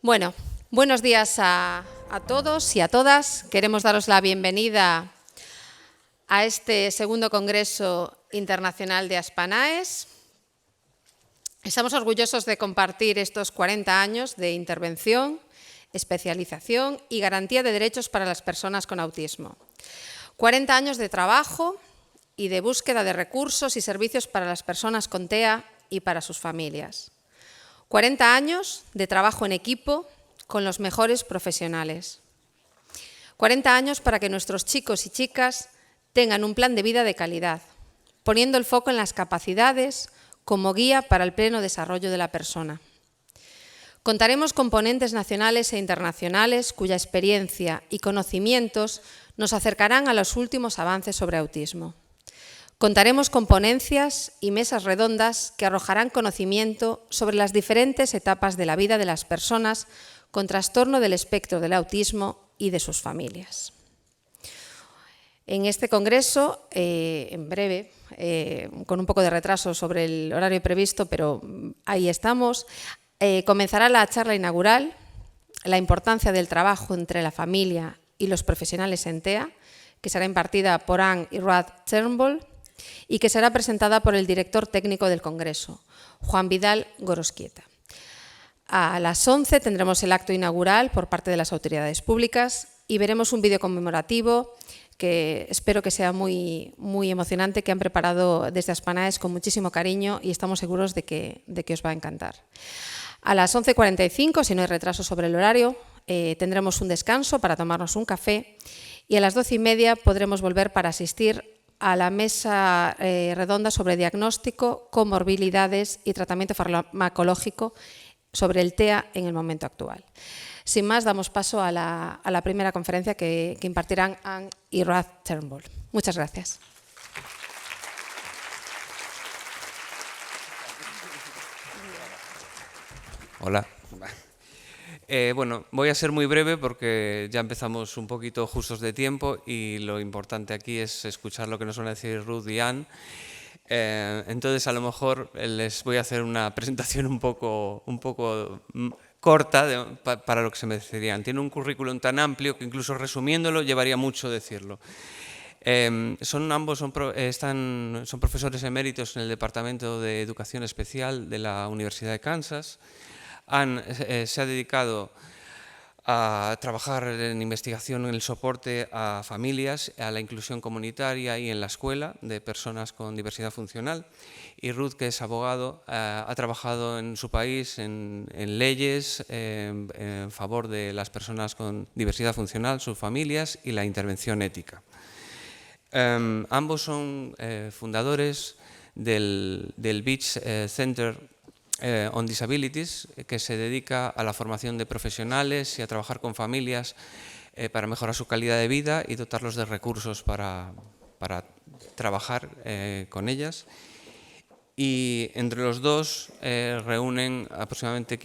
Bueno, buenos días a todos y a todas. Queremos daros la bienvenida a este segundo Congreso Internacional de Aspanaes. Estamos orgullosos de compartir estos 40 años de intervención, especialización y garantía de derechos para las personas con autismo. 40 años de trabajo y de búsqueda de recursos y servicios para las personas con TEA y para sus familias. 40 años de trabajo en equipo con los mejores profesionales. 40 años para que nuestros chicos y chicas tengan un plan de vida de calidad, poniendo el foco en las capacidades como guía para el pleno desarrollo de la persona. Contaremos con ponentes nacionales e internacionales cuya experiencia y conocimientos nos acercarán a los últimos avances sobre autismo. Contaremos con ponencias y mesas redondas que arrojarán conocimiento sobre las diferentes etapas de la vida de las personas con trastorno del espectro del autismo y de sus familias. En este congreso, en breve, con un poco de retraso sobre el horario previsto, pero ahí estamos, comenzará la charla inaugural, la importancia del trabajo entre la familia y los profesionales en TEA, que será impartida por Ann y Rud Turnbull, y que será presentada por el director técnico del Congreso, Juan Vidal Gorosquieta. A las 11 tendremos el acto inaugural por parte de las autoridades públicas y veremos un vídeo conmemorativo que espero que sea muy emocionante, que han preparado desde Aspanaes con muchísimo cariño y estamos seguros de que os va a encantar. A las 11:45, si no hay retraso sobre el horario, tendremos un descanso para tomarnos un café y a las 12:30 podremos volver para asistir a la mesa redonda sobre diagnóstico, comorbilidades y tratamiento farmacológico sobre el TEA en el momento actual. Sin más, damos paso a la primera conferencia que impartirán Ann y Rud Turnbull. Muchas gracias. Hola. Bueno, voy a ser muy breve porque ya empezamos un poquito justos de tiempo y lo importante aquí es escuchar lo que nos van a decir Rud y Ann. Entonces, a lo mejor les voy a hacer una presentación un poco corta para lo que se merecerían. Tiene un currículum tan amplio que incluso resumiéndolo llevaría mucho decirlo. Ambos son profesores eméritos en el Departamento de Educación Especial de la Universidad de Kansas. Ann se ha dedicado a trabajar en investigación en el soporte a familias, a la inclusión comunitaria y en la escuela de personas con diversidad funcional. Y Rud, que es abogado, ha trabajado en su país en leyes en favor de las personas con diversidad funcional, sus familias y la intervención ética. Ambos son fundadores del Beach Center on Disabilities, que se dedica a la formación de profesionales y a trabajar con familias para mejorar su calidad de vida y dotarlos de recursos para trabajar con ellas. Y entre los dos reúnen aproximadamente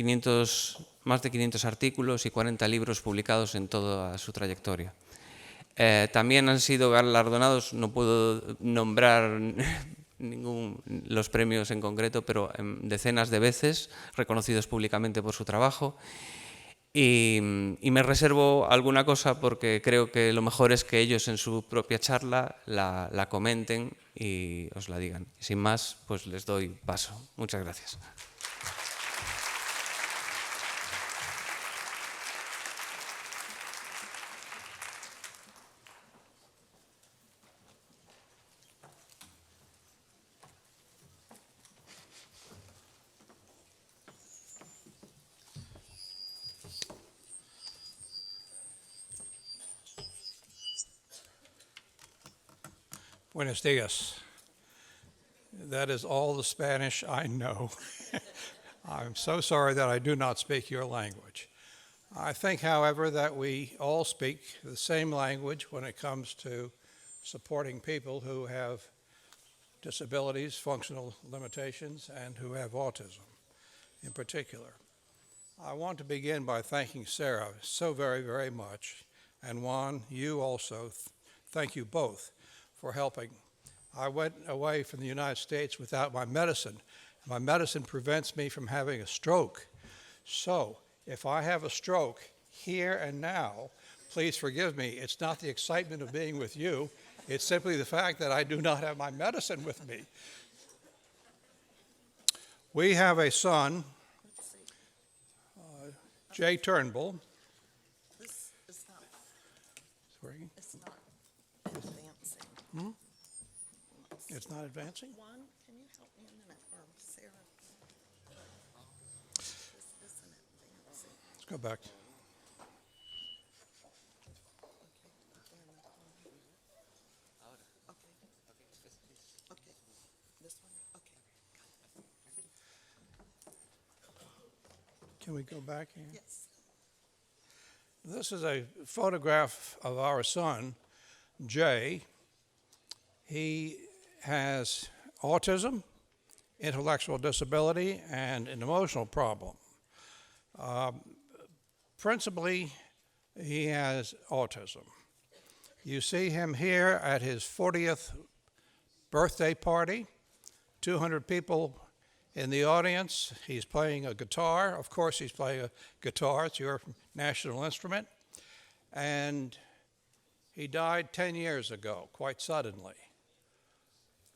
más de 500 artículos y 40 libros publicados en toda su trayectoria. También han sido galardonados, no puedo nombrar los premios en concreto, pero decenas de veces, reconocidos públicamente por su trabajo. Y me reservo alguna cosa porque creo que lo mejor es que ellos en su propia charla la comenten y os la digan. Sin más, pues les doy paso. Muchas gracias. Buenos dias. That is all the Spanish I know. I'm so sorry that I do not speak your language. I think, however, that we all speak the same language when it comes to supporting people who have disabilities, functional limitations, and who have autism in particular. I want to begin by thanking Sarah so very, very much, and Juan, you also. Thank you both for helping. I went away from the United States without my medicine. My medicine prevents me from having a stroke. So If I have a stroke here and now, please forgive me. It's not the excitement of being with you. It's simply the fact that I do not have my medicine with me. We have a son, Jay Turnbull. This is not, Sorry, it's not advancing. it's not advancing? Juan, can you help me a minute, or Sarah? This isn't advancing. Let's go back. Okay, this one, okay. Can we go back here? Yes. This is a photograph of our son, Jay. He has autism, intellectual disability, and an emotional problem. Principally, he has autism. You see him here at his 40th birthday party, 200 people in the audience. He's playing a guitar. Of course, he's playing a guitar. It's your national instrument. And he died 10 years ago, quite suddenly.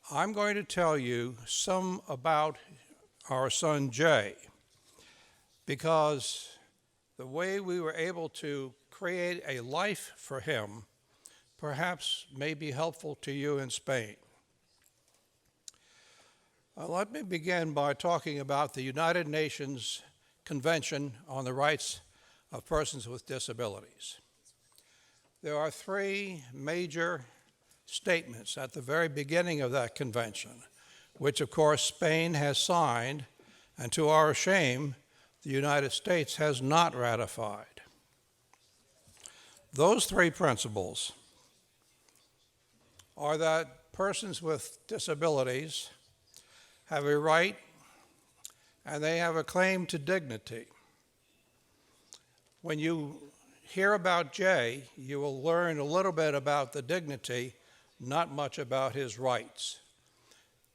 I'm going to tell you some about our son Jay, because the way we were able to create a life for him perhaps may be helpful to you in Spain. Let me begin by talking about the United Nations Convention on the Rights of Persons with Disabilities. There are three major statements at the very beginning of that convention, which of course Spain has signed, and to our shame, the United States has not ratified. Those three principles are that persons with disabilities have a right and they have a claim to dignity. When you hear about Jay, you will learn a little bit about the dignity, not much about his rights.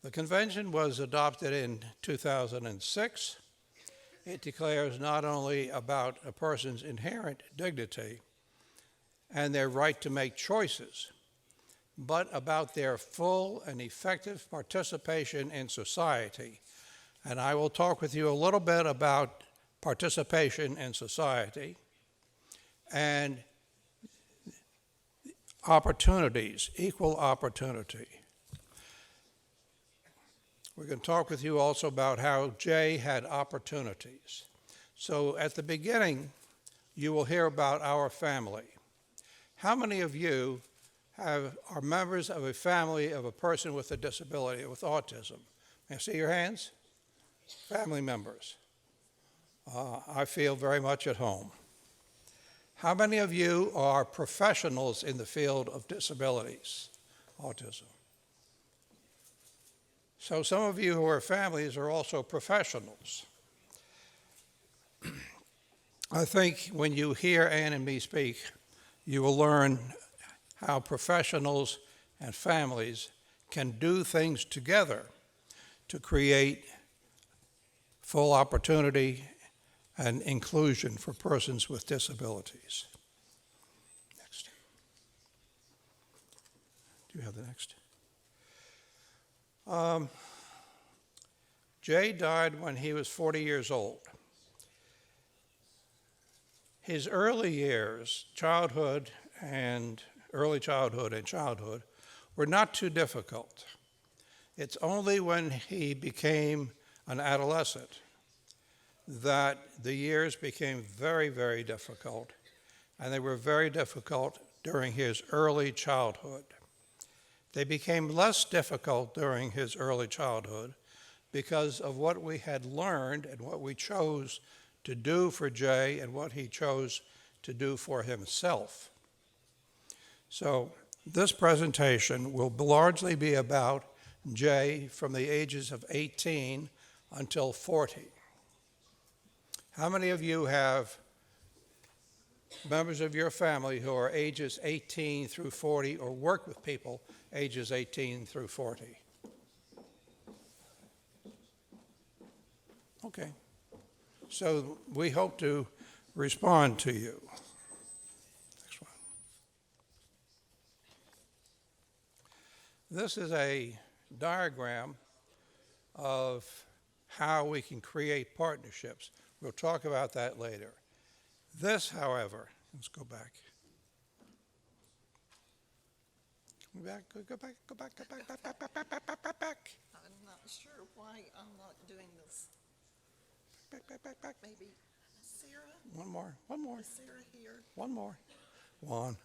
The convention was adopted in 2006. It declares not only about a person's inherent dignity and their right to make choices, but about their full and effective participation in society. And I will talk with you a little bit about participation in society and opportunities, equal opportunity. We're going to talk with you also about how Jay had opportunities. So at the beginning, you will hear about our family. How many of you are members of a family of a person with a disability, with autism? May I see your hands? Family members. I feel very much at home. How many of you are professionals in the field of disabilities, autism? So some of you who are families are also professionals. I think when you hear Ann and me speak, you will learn how professionals and families can do things together to create full opportunity and inclusion for persons with disabilities. Next. Do you have the next? Jay died when he was 40 years old. His early years, early childhood and childhood, were not too difficult. It's only when he became an adolescent that the years became very, very difficult, and they were very difficult during his early childhood. They became less difficult during his early childhood because of what we had learned and what we chose to do for Jay and what he chose to do for himself. So this presentation will largely be about Jay from the ages of 18 until 40. How many of you have members of your family who are ages 18 through 40 or work with people ages 18 through 40? Okay. So we hope to respond to you. Next one. This is a diagram of how we can create partnerships. We'll talk about that later. This, however, let's go back. Go back. I'm not sure why I'm not doing this. Back. Maybe Sarah? One more. Is Sarah here? One more. One.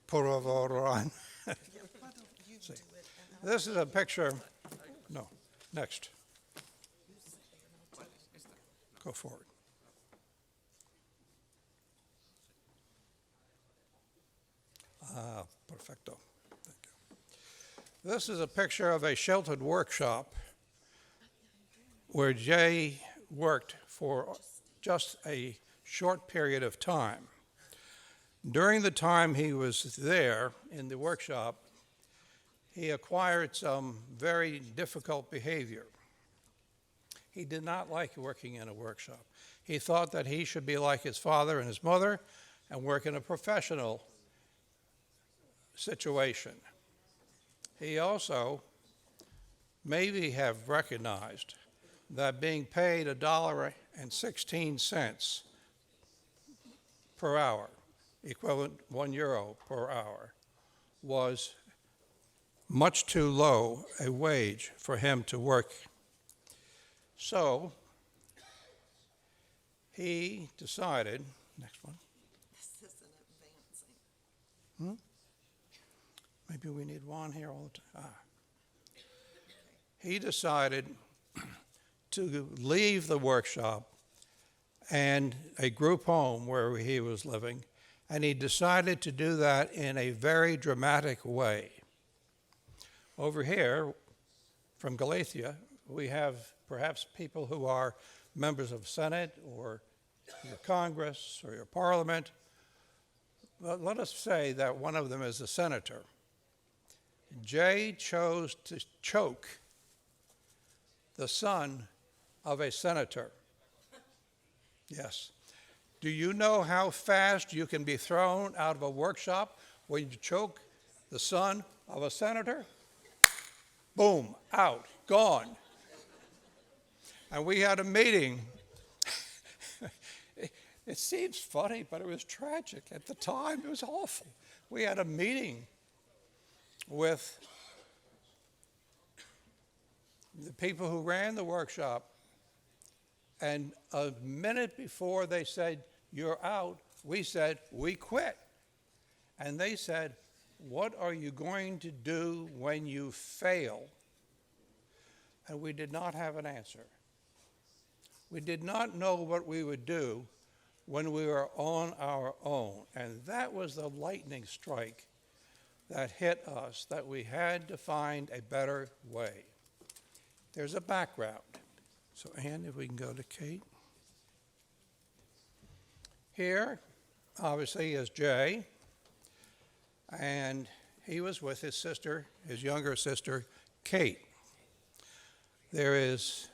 Por favor. Yeah, why don't you do it? And This is a picture. No, next. Go forward. Perfecto. Thank you. This is a picture of a sheltered workshop where Jay worked for just a short period of time. During the time he was there in the workshop, he acquired some very difficult behavior. He did not like working in a workshop. He thought that he should be like his father and his mother and work in a professional situation. He also maybe have recognized that being paid $1.16 per hour, equivalent €1 per hour, was much too low a wage for him to work. So he decided, next one, this isn't advancing. maybe we need one here all the time. He decided to leave the workshop and a group home where he was living, and he decided to do that in a very dramatic way. Over here, from Galicia, we have perhaps people who are members of Senate or your Congress or your Parliament. But let us say that one of them is a senator. Jay chose to choke the son of a senator. Yes. Do you know how fast you can be thrown out of a workshop when you choke the son of a senator? Boom, out, gone. And we had a meeting. It seems funny, but it was tragic. At the time, it was awful. We had a meeting with the people who ran the workshop, and a minute before they said, "You're out," we said, "We quit." And they said, "What are you going to do when you fail?" And we did not have an answer. We did not know what we would do when we were on our own. And that was the lightning strike that hit us, that we had to find a better way. There's a background. So, Ann, if we can go to Kate. Here, obviously, is Jay. And he was with his sister, his younger sister, Kate. There is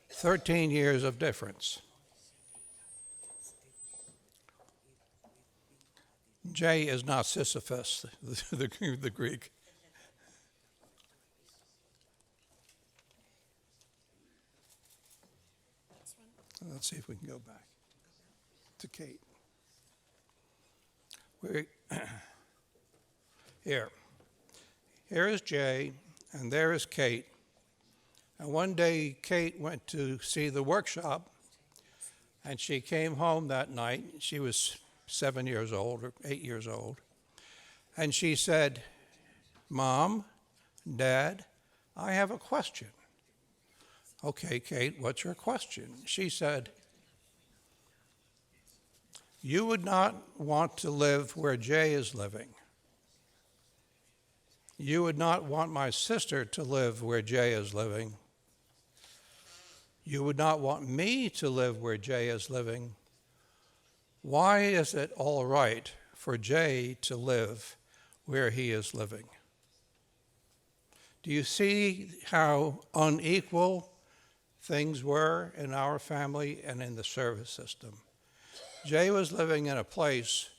13 years of difference. Jay is not Sisyphus, the Greek. Let's see if we can go back to Kate. Here is Jay, and there is Kate. And one day, Kate went to see the workshop, and she came home that night. She was 7 years old or 8 years old. And she said, "Mom, Dad, I have a question." "Okay, Kate, what's your question?" She said, "You would not want to live where Jay is living. You would not want my sister to live where Jay is living. You would not want me to live where Jay is living. Why is it all right for Jay to live where he is living?" Do you see how unequal things were in our family and in the service system? Jay was living in a place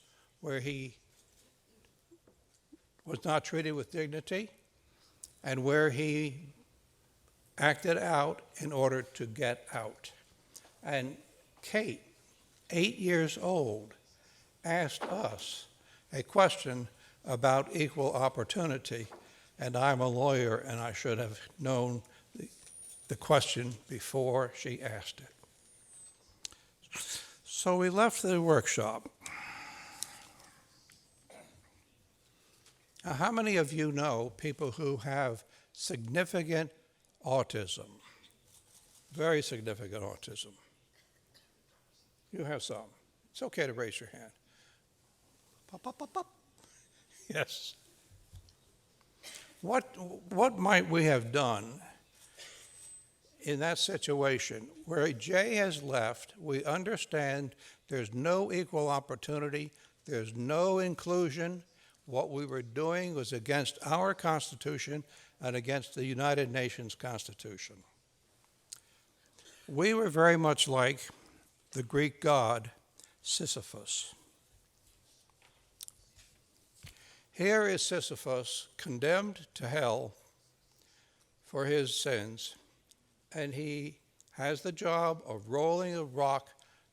where he was not treated with dignity and where he acted out in order to get out. And Kate, 8 years old, asked us a question about equal opportunity, and I'm a lawyer and I should have known the question before she asked it. So we left the workshop. Now, how many of you know people who have significant autism? Very significant autism. You have some. It's okay to raise your hand. Pop, pop, pop, pop. Yes. What might we have done in that situation where Jay has left? We understand there's no equal opportunity, there's no inclusion. What we were doing was against our Constitution and against the United Nations Constitution. We were very much like the Greek god Sisyphus. Here is Sisyphus condemned to hell for his sins, and he has the job of rolling a rock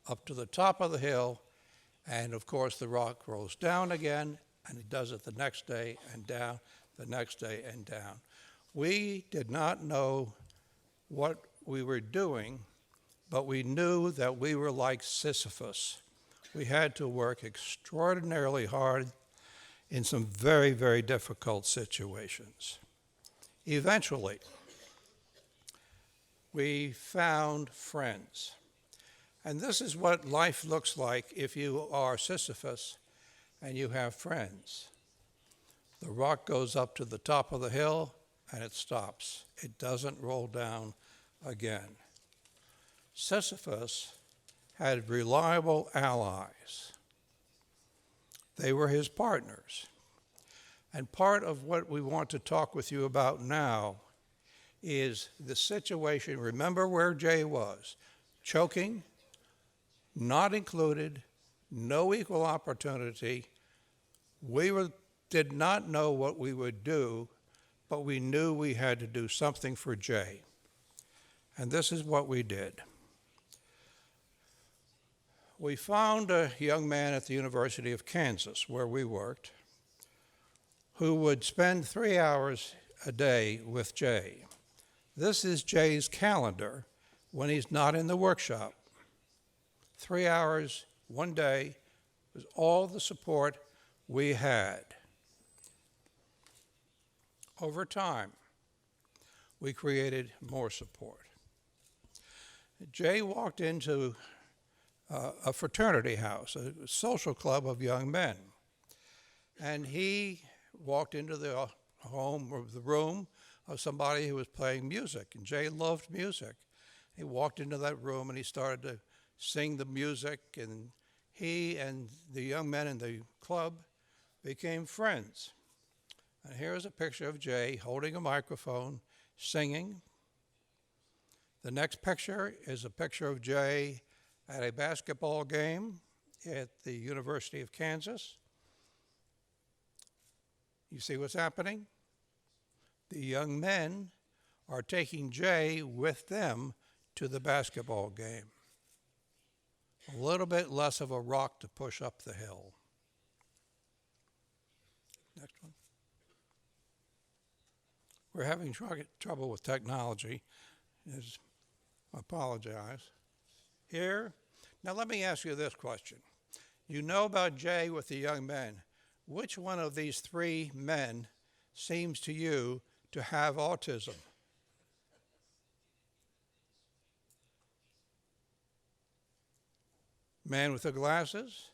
up to the top of the hill, and of course the rock rolls down again, and he does it the next day and down, the next day and down. We did not know what we were doing, but we knew that we were like Sisyphus. We had to work extraordinarily hard in some very, very difficult situations. Eventually, we found friends. And this is what life looks like if you are Sisyphus and you have friends. The rock goes up to the top of the hill and it stops. It doesn't roll down again. Sisyphus had reliable allies. They were his partners. And part of what we want to talk with you about now is the situation. Remember where Jay was. Choking, not included, no equal opportunity. We did not know what we would do, but we knew we had to do something for Jay. And this is what we did. We found a young man at the University of Kansas, where we worked, who would spend 3 hours a day with Jay. This is Jay's calendar when he's not in the workshop. 3 hours, one day, was all the support we had. Over time, we created more support. Jay walked into a fraternity house, a social club of young men. And he walked into the home or the room of somebody who was playing music, and Jay loved music. He walked into that room and he started to sing the music, and he and the young men in the club became friends. And here's a picture of Jay holding a microphone, singing. The next picture is a picture of Jay at a basketball game at the University of Kansas. You see what's happening? The young men are taking Jay with them to the basketball game. A little bit less of a rock to push up the hill. Next one. We're having trouble with technology. I apologize. Here, now let me ask you this question. You know about Jay with the young men. Which one of these three men seems to you to have autism? Man with the glasses,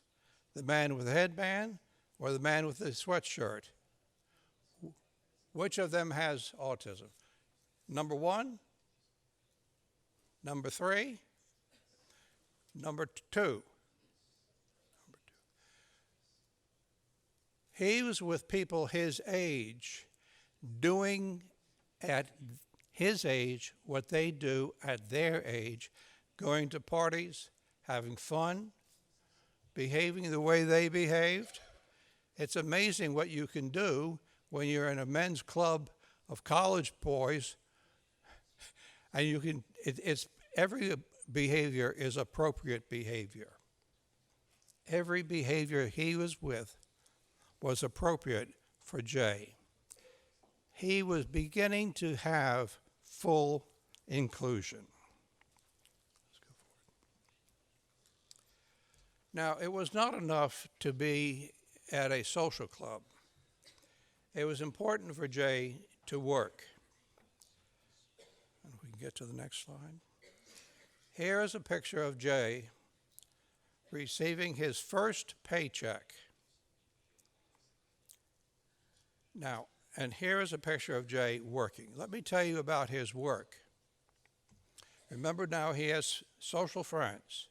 the man with the headband, or the man with the sweatshirt? Which of them has autism? Number one? Number three? Number two? He was with people his age, doing at his age what they do at their age, going to parties, having fun, behaving the way they behaved. It's amazing what you can do when you're in a men's club of college boys, and you can, it's every behavior is appropriate behavior. Every behavior he was with was appropriate for Jay. He was beginning to have full inclusion. Let's go forward. Now, it was not enough to be at a social club. It was important for Jay to work. And we can get to the next slide. Here is a picture of Jay receiving his first paycheck. Now, and here is a picture of Jay working. Let me tell you about his work. Remember now, he has social friends.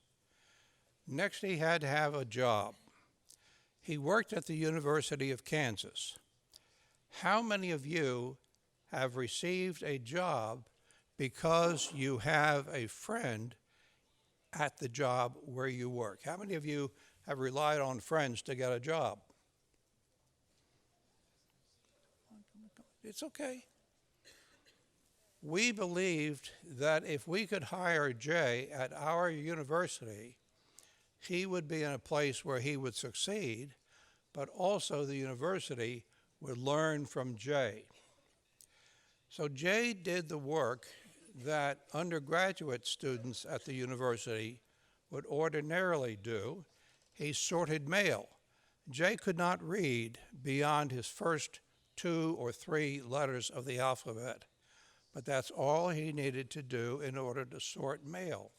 Next, he had to have a job. He worked at the University of Kansas. How many of you have received a job because you have a friend at the job where you work? How many of you have relied on friends to get a job? It's okay. We believed that if we could hire Jay at our university, he would be in a place where he would succeed, but also the university would learn from Jay. So Jay did the work that undergraduate students at the university would ordinarily do. He sorted mail. Jay could not read beyond his first 2 or 3 letters of the alphabet, but that's all he needed to do in order to sort mail.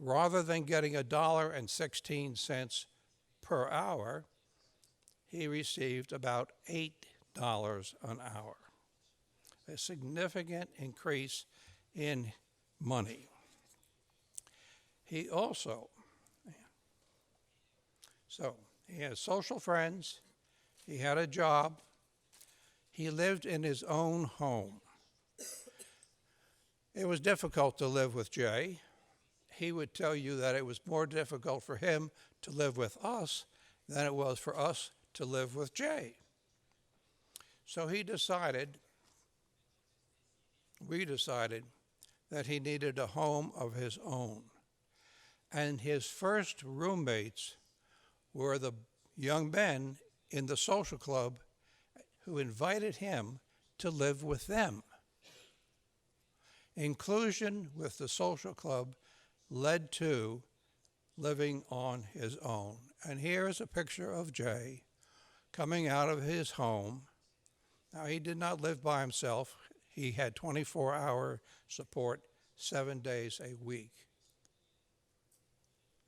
Rather than getting $1.16 per hour, he received about $8 an hour, a significant increase in money. He also, so he had social friends, he had a job, he lived in his own home. It was difficult to live with Jay. He would tell you that it was more difficult for him to live with us than it was for us to live with Jay. So we decided that he needed a home of his own. And his first roommates were the young men in the social club who invited him to live with them. Inclusion with the social club led to living on his own. And here is a picture of Jay coming out of his home. Now, he did not live by himself. He had 24-hour support 7 days a week.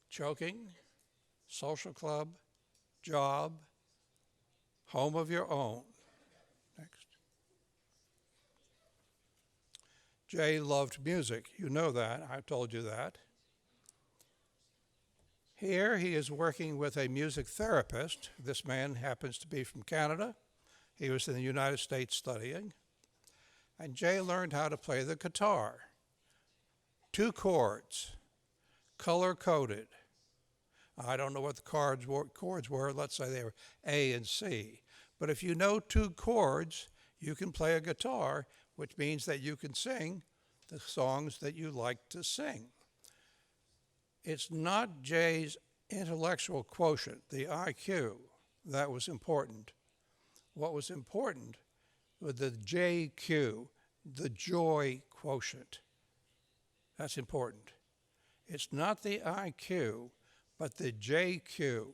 Choking, social club, job, home of your own. Next. Jay loved music. You know that. I told you that. Here he is working with a music therapist. This man happens to be from Canada. He was in the United States studying. And Jay learned how to play the guitar. 2 chords, color-coded. I don't know what the chords were. Let's say they were A and C. But if you know 2 chords, you can play a guitar, which means that you can sing the songs that you like to sing. It's not Jay's intellectual quotient, the IQ, that was important. What was important was the JQ, the joy quotient. That's important. It's not the IQ, but the JQ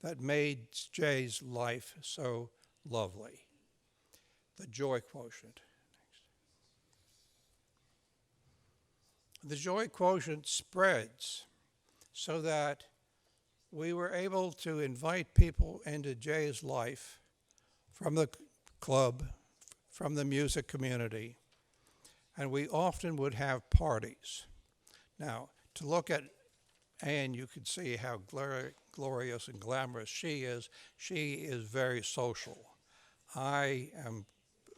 that made Jay's life so lovely. The joy quotient. The joy quotient spreads so that we were able to invite people into Jay's life from the club, from the music community, and we often would have parties. Now, to look at Anne, you can see how glorious and glamorous she is. She is very social. I am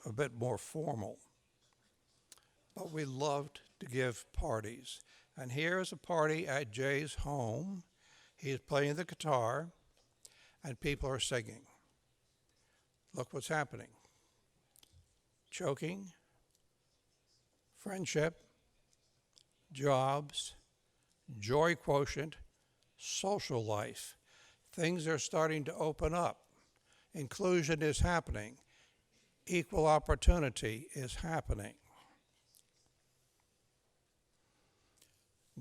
a bit more formal. But we loved to give parties. And here is a party at Jay's home. He's playing the guitar, and people are singing. Look what's happening. Choking, friendship, jobs, joy quotient, social life. Things are starting to open up. Inclusion is happening. Equal opportunity is happening.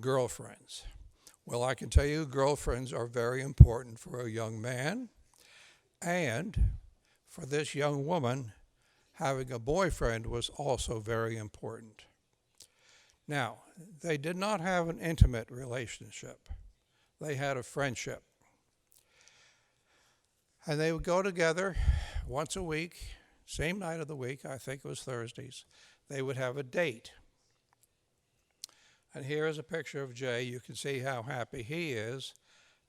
Girlfriends. Well, I can tell you girlfriends are very important for a young man, and for this young woman, having a boyfriend was also very important. Now, they did not have an intimate relationship. They had a friendship. And they would go together once a week, same night of the week, I think it was Thursdays. They would have a date. And here is a picture of Jay. You can see how happy he is,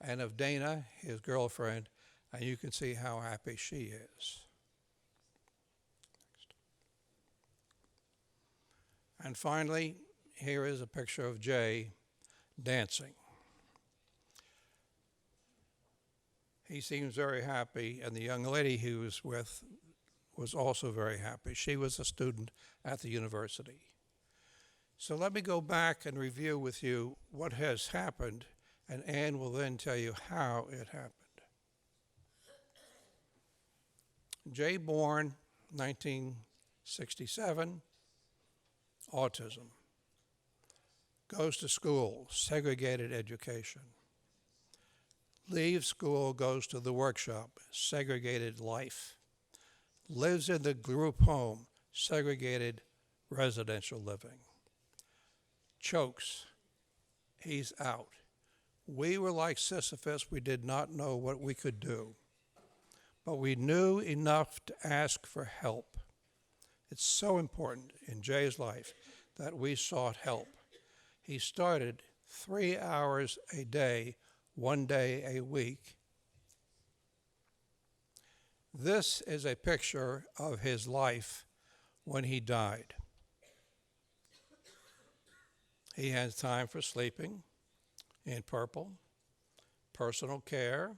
and of Dana, his girlfriend, and you can see how happy she is. And finally, here is a picture of Jay dancing. He seems very happy, and the young lady he was with was also very happy. She was a student at the university. So let me go back and review with you what has happened, and Anne will then tell you how it happened. Jay born 1967, autism. Goes to school, segregated education. Leaves school, goes to the workshop, segregated life. Lives in the group home, segregated residential living. Chokes, he's out. We were like Sisyphus, we did not know what we could do, but we knew enough to ask for help. It's so important in Jay's life that we sought help. He started 3 hours a day, 1 day a week. This is a picture of his life when he died. He had time for sleeping, in purple, personal care.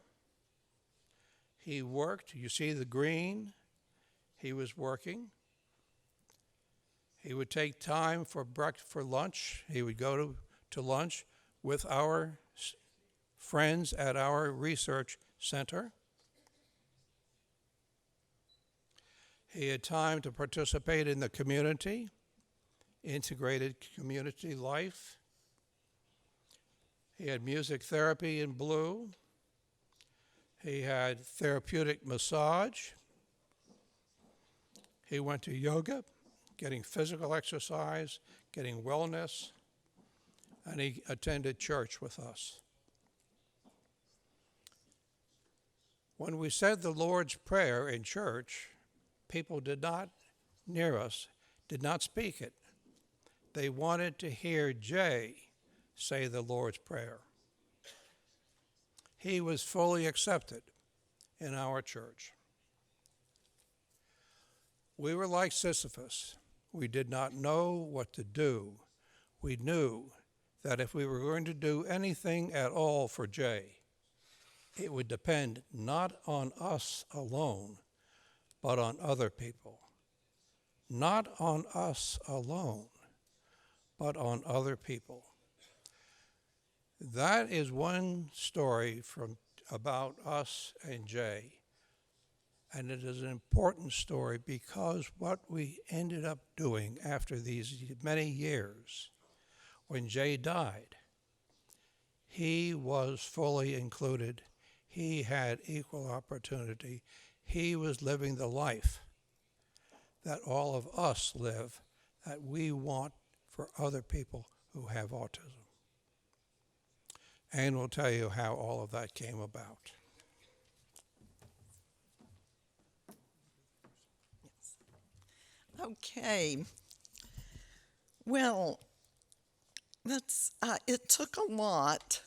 He worked. You see the green? He was working. He would take time for lunch. He would go to lunch with our friends at our research center. He had time to participate in the community, integrated community life. He had music therapy in blue. He had therapeutic massage. He went to yoga, getting physical exercise, getting wellness, and he attended church with us. When we said the Lord's Prayer in church, people did not near us, did not speak it. They wanted to hear Jay say the Lord's Prayer. He was fully accepted in our church. We were like Sisyphus. We did not know what to do. We knew that if we were going to do anything at all for Jay, it would depend not on us alone, but on other people. Not on us alone, but on other people. That is one story about us and Jay. And it is an important story because what we ended up doing after these many years, when Jay died, he was fully included. He had equal opportunity. He was living the life that all of us live, that we want for other people who have autism. And we'll tell you how all of that came about. Okay. Well, it took a lot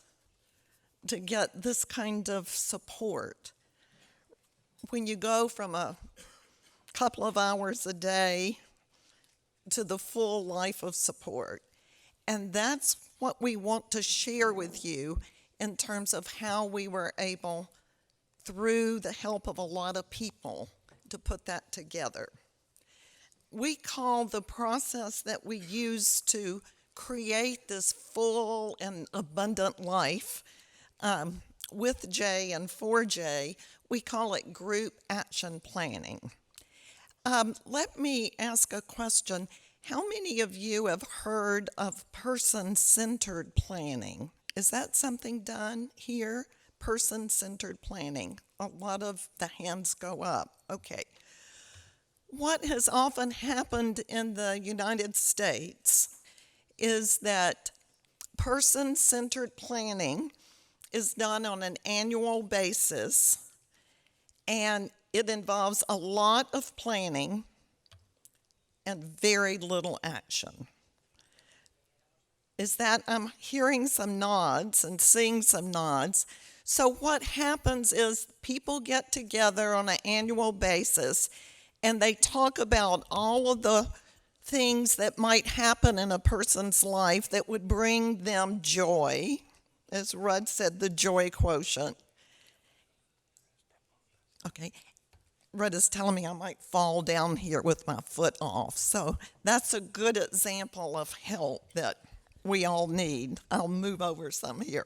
to get this kind of support. When you go from a couple of hours a day to the full life of support. And that's what we want to share with you in terms of how we were able, through the help of a lot of people, to put that together. We call the process that we use to create this full and abundant life with Jay and for Jay, we call it group action planning. Let me ask a question. How many of you have heard of person-centered planning? Is that something done here? Person-centered planning. A lot of the hands go up. Okay. What has often happened in the United States is that person-centered planning is done on an annual basis, and it involves a lot of planning and very little action. Is that, I'm hearing some nods and seeing some nods. So what happens is people get together on an annual basis and they talk about all of the things that might happen in a person's life that would bring them joy. As Rud said, the joy quotient. Okay. Rud is telling me I might fall down here with my foot off. So that's a good example of help that we all need. I'll move over some here.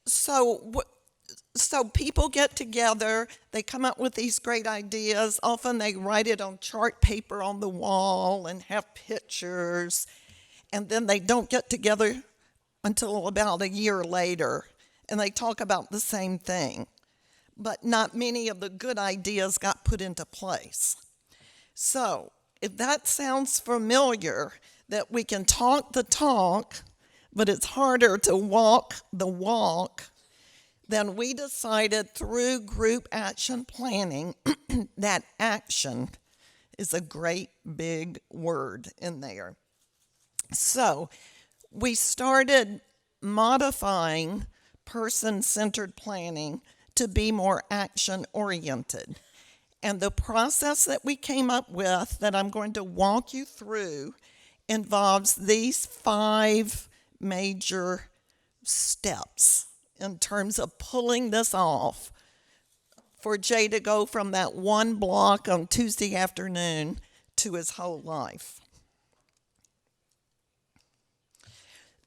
So people get together, they come up with these great ideas. Often they write it on chart paper on the wall and have pictures. And then they don't get together until about a year later. And they talk about the same thing. But not many of the good ideas got put into place. So if that sounds familiar, that we can talk the talk, but it's harder to walk the walk, then we decided through group action planning that action is a great big word in there. So we started modifying person-centered planning to be more action-oriented. And the process that we came up with that I'm going to walk you through involves these 5 major steps in terms of pulling this off for Jay to go from that one block on Tuesday afternoon to his whole life.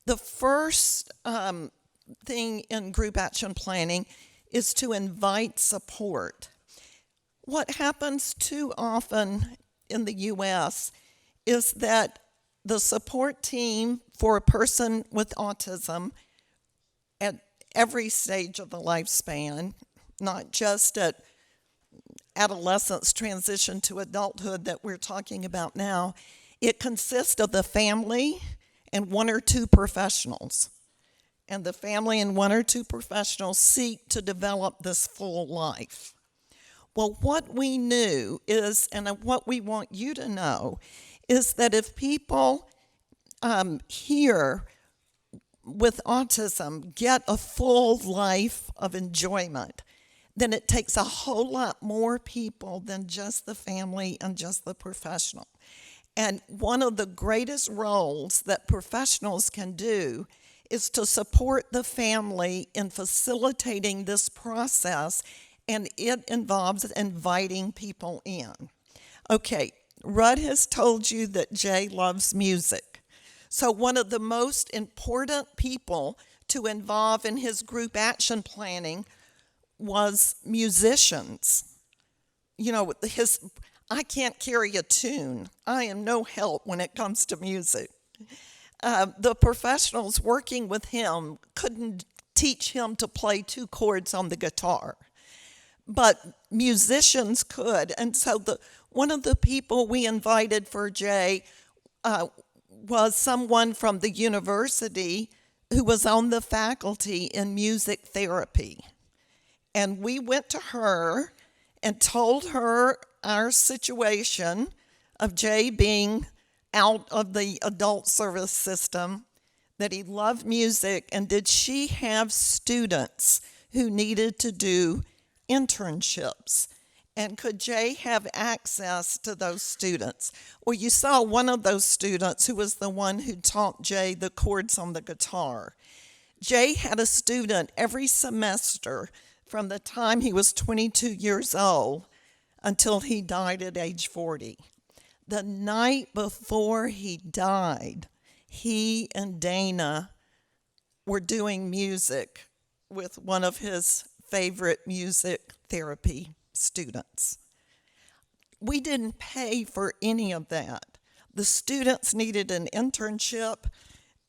The first thing in group action planning is to invite support. What happens too often in the U.S. is that the support team for a person with autism at every stage of the lifespan, not just at adolescence transition to adulthood that we're talking about now, it consists of the family and 1 or 2 professionals. And the family and 1 or 2 professionals seek to develop this full life. Well, what we knew is, and what we want you to know, is that if people here with autism get a full life of enjoyment, then it takes a whole lot more people than just the family and just the professional. And one of the greatest roles that professionals can do is to support the family in facilitating this process, and it involves inviting people in. Okay, Rud has told you that Jay loves music. So one of the most important people to involve in his group action planning was musicians. You know, I can't carry a tune. I am no help when it comes to music. The professionals working with him couldn't teach him to play 2 chords on the guitar, but musicians could. And so one of the people we invited for Jay was someone from the university who was on the faculty in music therapy. And we went to her and told her our situation of Jay being out of the adult service system, that he loved music, and did she have students who needed to do internships? And could Jay have access to those students? Well, you saw one of those students who was the one who taught Jay the chords on the guitar. Jay had a student every semester from the time he was 22 years old until he died at age 40. The night before he died, he and Dana were doing music with one of his favorite music therapy students. We didn't pay for any of that. The students needed an internship,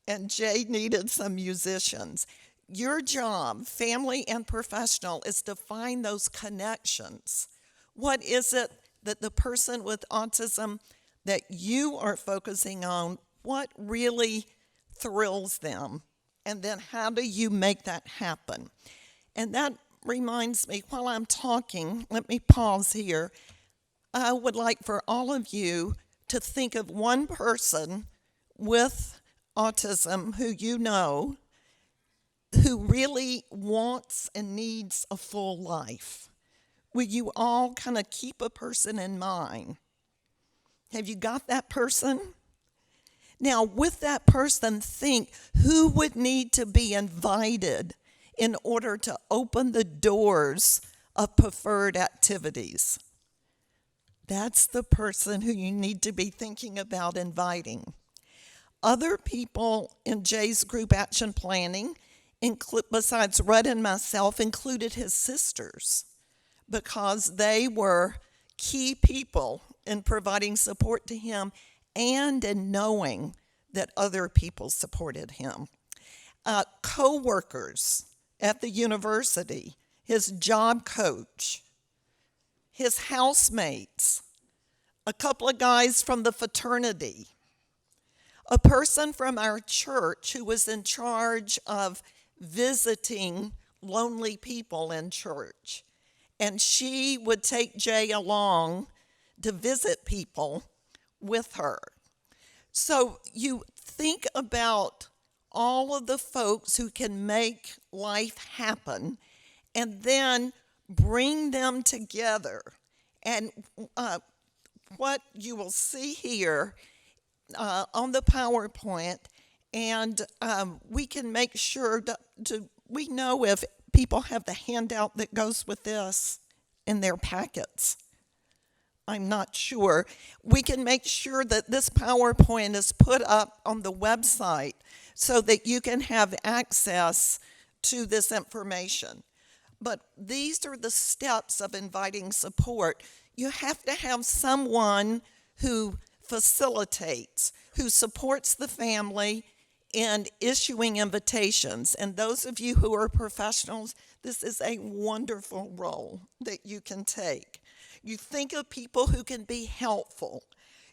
and Jay needed some musicians. Your job, family and professional, is to find those connections. What is it that the person with autism that you are focusing on, what really thrills them? And then how do you make that happen? And that reminds me, while I'm talking, let me pause here. I would like for all of you to think of one person with autism who you know who really wants and needs a full life. Will you all kind of keep a person in mind? Have you got that person? Now, with that person, think who would need to be invited in order to open the doors of preferred activities. That's the person who you need to be thinking about inviting. Other people in Jay's group action planning, besides Rud and myself, included his sisters because they were key people in providing support to him and in knowing that other people supported him. Co-workers at the university, his job coach, his housemates, a couple of guys from the fraternity, a person from our church who was in charge of visiting lonely people in church. And she would take Jay along to visit people with her. So you think about all of the folks who can make life happen and then bring them together. And what you will see here on the PowerPoint, and we can make sure we know if people have the handout that goes with this in their packets. I'm not sure. We can make sure that this PowerPoint is put up on the website so that you can have access to this information. But these are the steps of inviting support. You have to have someone who facilitates, who supports the family in issuing invitations. And those of you who are professionals, this is a wonderful role that you can take. You think of people who can be helpful.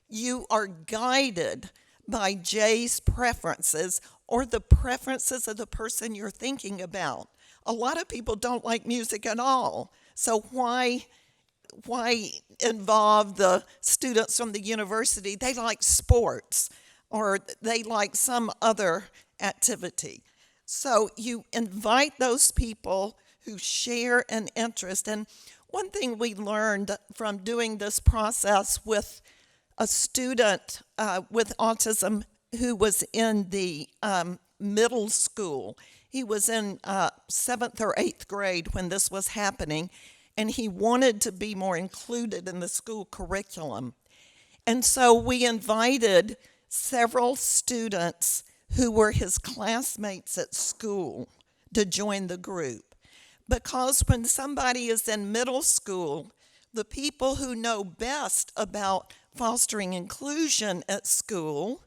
You are guided by Jay's preferences or the preferences of the person you're thinking about. A lot of people don't like music at all. So why involve the students from the university? They like sports or they like some other activity. So you invite those people who share an interest. And one thing we learned from doing this process with a student with autism who was in the middle school, he was in 7th or 8th grade when this was happening, and he wanted to be more included in the school curriculum. And so we invited several students who were his classmates at school to join the group. Because when somebody is in middle school, the people who know best about fostering inclusion at school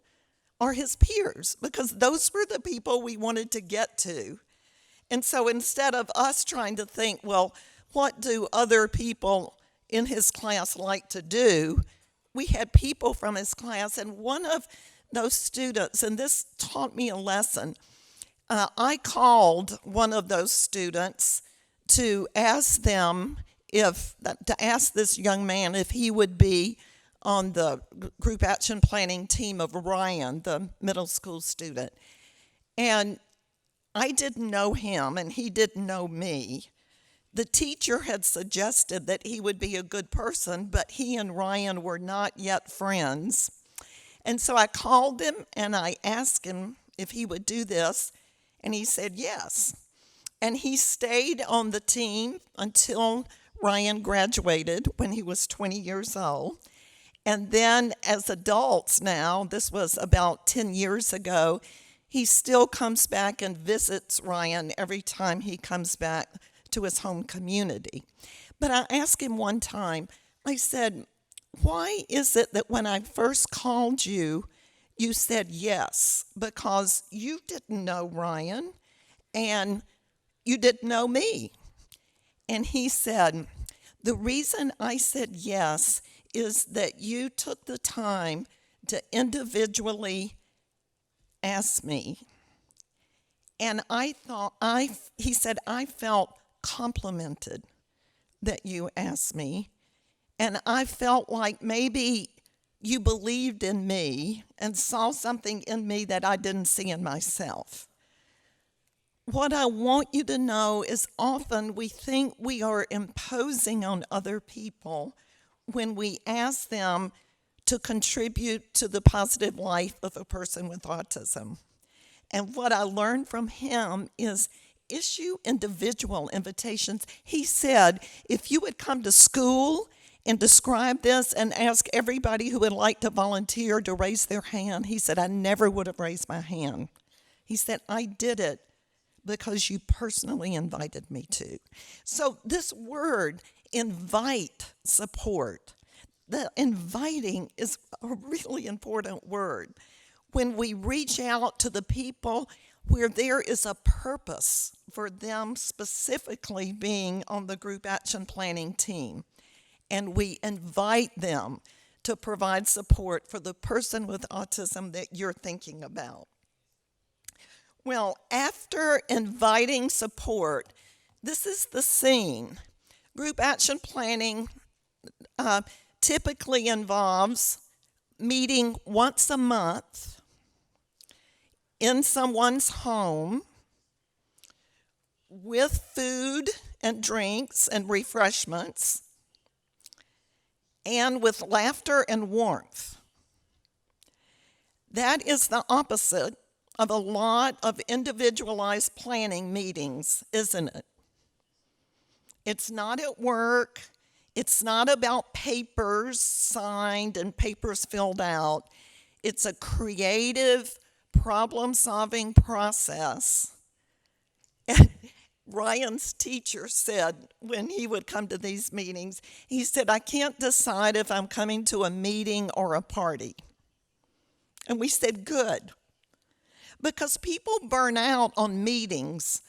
are his peers, because those were the people we wanted to get to. And so instead of us trying to think, well, what do other people in his class like to do, we had people from his class. And one of those students, and this taught me a lesson, I called one of those students to ask this young man if he would be on the group action planning team of Ryan, the middle school student. And I didn't know him, and he didn't know me. The teacher had suggested that he would be a good person, but he and Ryan were not yet friends. And so I called him, and I asked him if he would do this. And he said yes. And he stayed on the team until Ryan graduated when he was 20 years old. And then as adults now, this was about 10 years ago, he still comes back and visits Ryan every time he comes back to his home community. But I asked him one time, I said, why is it that when I first called you, you said yes? Because you didn't know Ryan and you didn't know me. And he said, the reason I said yes is that you took the time to individually ask me. And he said, I felt complimented that you asked me. And I felt like maybe you believed in me and saw something in me that I didn't see in myself. What I want you to know is often we think we are imposing on other people when we ask them to contribute to the positive life of a person with autism. And what I learned from him is issue individual invitations. He said, if you would come to school and describe this and ask everybody who would like to volunteer to raise their hand, he said, I never would have raised my hand. He said, I did it because you personally invited me to. So this word, invite support. The inviting is a really important word. When we reach out to the people where there is a purpose for them specifically being on the group action planning team, and we invite them to provide support for the person with autism that you're thinking about. Well, after inviting support, this is the scene. Group action planning typically involves meeting once a month in someone's home with food and drinks and refreshments and with laughter and warmth. That is the opposite of a lot of individualized planning meetings, isn't it? It's not at work. It's not about papers signed and papers filled out. It's a creative, problem-solving process. And Ryan's teacher said when he would come to these meetings, he said, I can't decide if I'm coming to a meeting or a party. And we said, good. Because people burn out on meetings,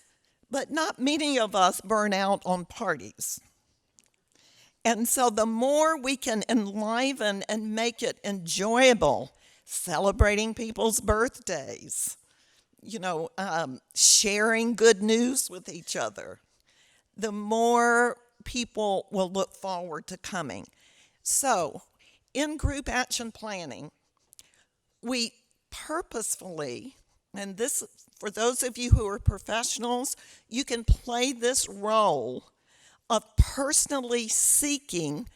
but not many of us burn out on parties. And so the more we can enliven and make it enjoyable, celebrating people's birthdays, sharing good news with each other, the more people will look forward to coming. So in group action planning, we purposefully, and this, for those of you who are professionals, you can play this role of personally seeking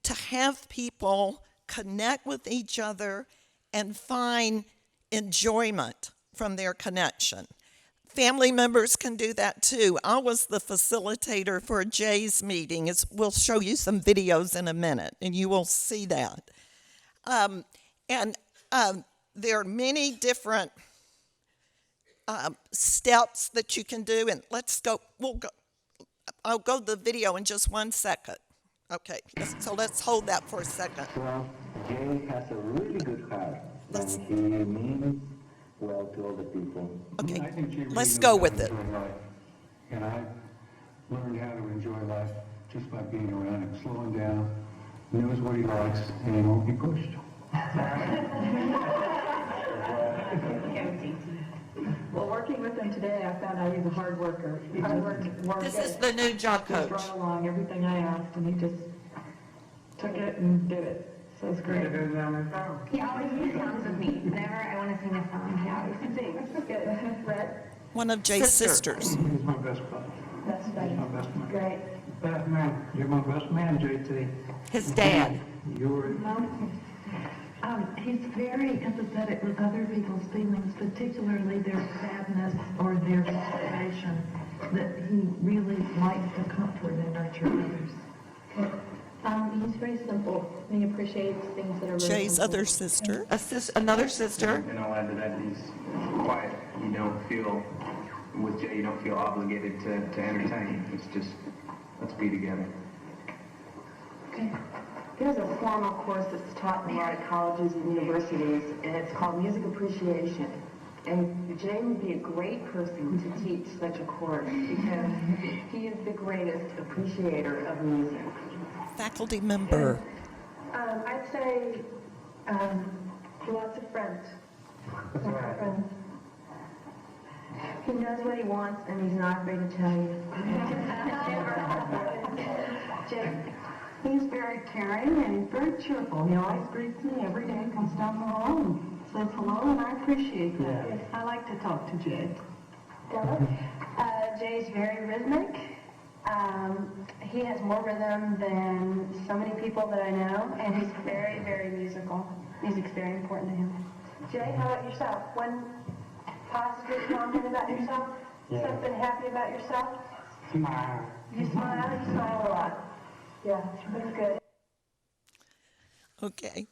to have people connect with each other and find enjoyment from their connection. Family members can do that too. I was the facilitator for Jay's meeting. We'll show you some videos in a minute, and you will see that. There are many different steps that you can do, and I'll go to the video in just 1 second. Okay, so let's hold that for a second. Well, Jay has a really good heart, and he means well to all the people. Okay, I think she really let's knows go how with to it. enjoy life. And I learned how to enjoy life just by being around him, slowing down, knows what he likes, and he won't be pushed. Well, working with him today, I found out he's a hard worker. This is the new job Just coach. run along everything I asked, and he just took it and did it. So it's great. He always sings songs with me. Whenever I want to sing a song, he always sings. Good. Brett? One of Jay's sisters. He's my best buddy. That's He's funny. my best man. Great. Best man. You're my best man, JT. His dad. You're He's very empathetic with other people's feelings, particularly their sadness or their situation, that he really likes to comfort and nurture others. He's very simple. He appreciates things that are very Jay's simple. other sister. Another sister. And I'll add to that, he's quiet. You don't feel, with Jay, you don't feel obligated to entertain. It's just, let's be together. Okay. There's a formal course that's taught in a lot of colleges and universities, and it's called Music Appreciation. And Jay would be a great person to teach such a course because he is the greatest appreciator of music. Faculty member. I'd say lots of friends. Lots of friends. He knows what he wants, and he's not afraid to tell you. Jay. He's very caring and very cheerful. He always greets me every day, comes down the hall and says hello, and I appreciate that. Yeah. I like to talk to Jay. Jay's very rhythmic. He has more rhythm than so many people that I know, and he's very, very musical. Music's very important to him. Jay, how about yourself? One positive comment about yourself? Yeah. Something happy about yourself? Smile. You smile? You smile a lot. Yeah, that's good. Okay.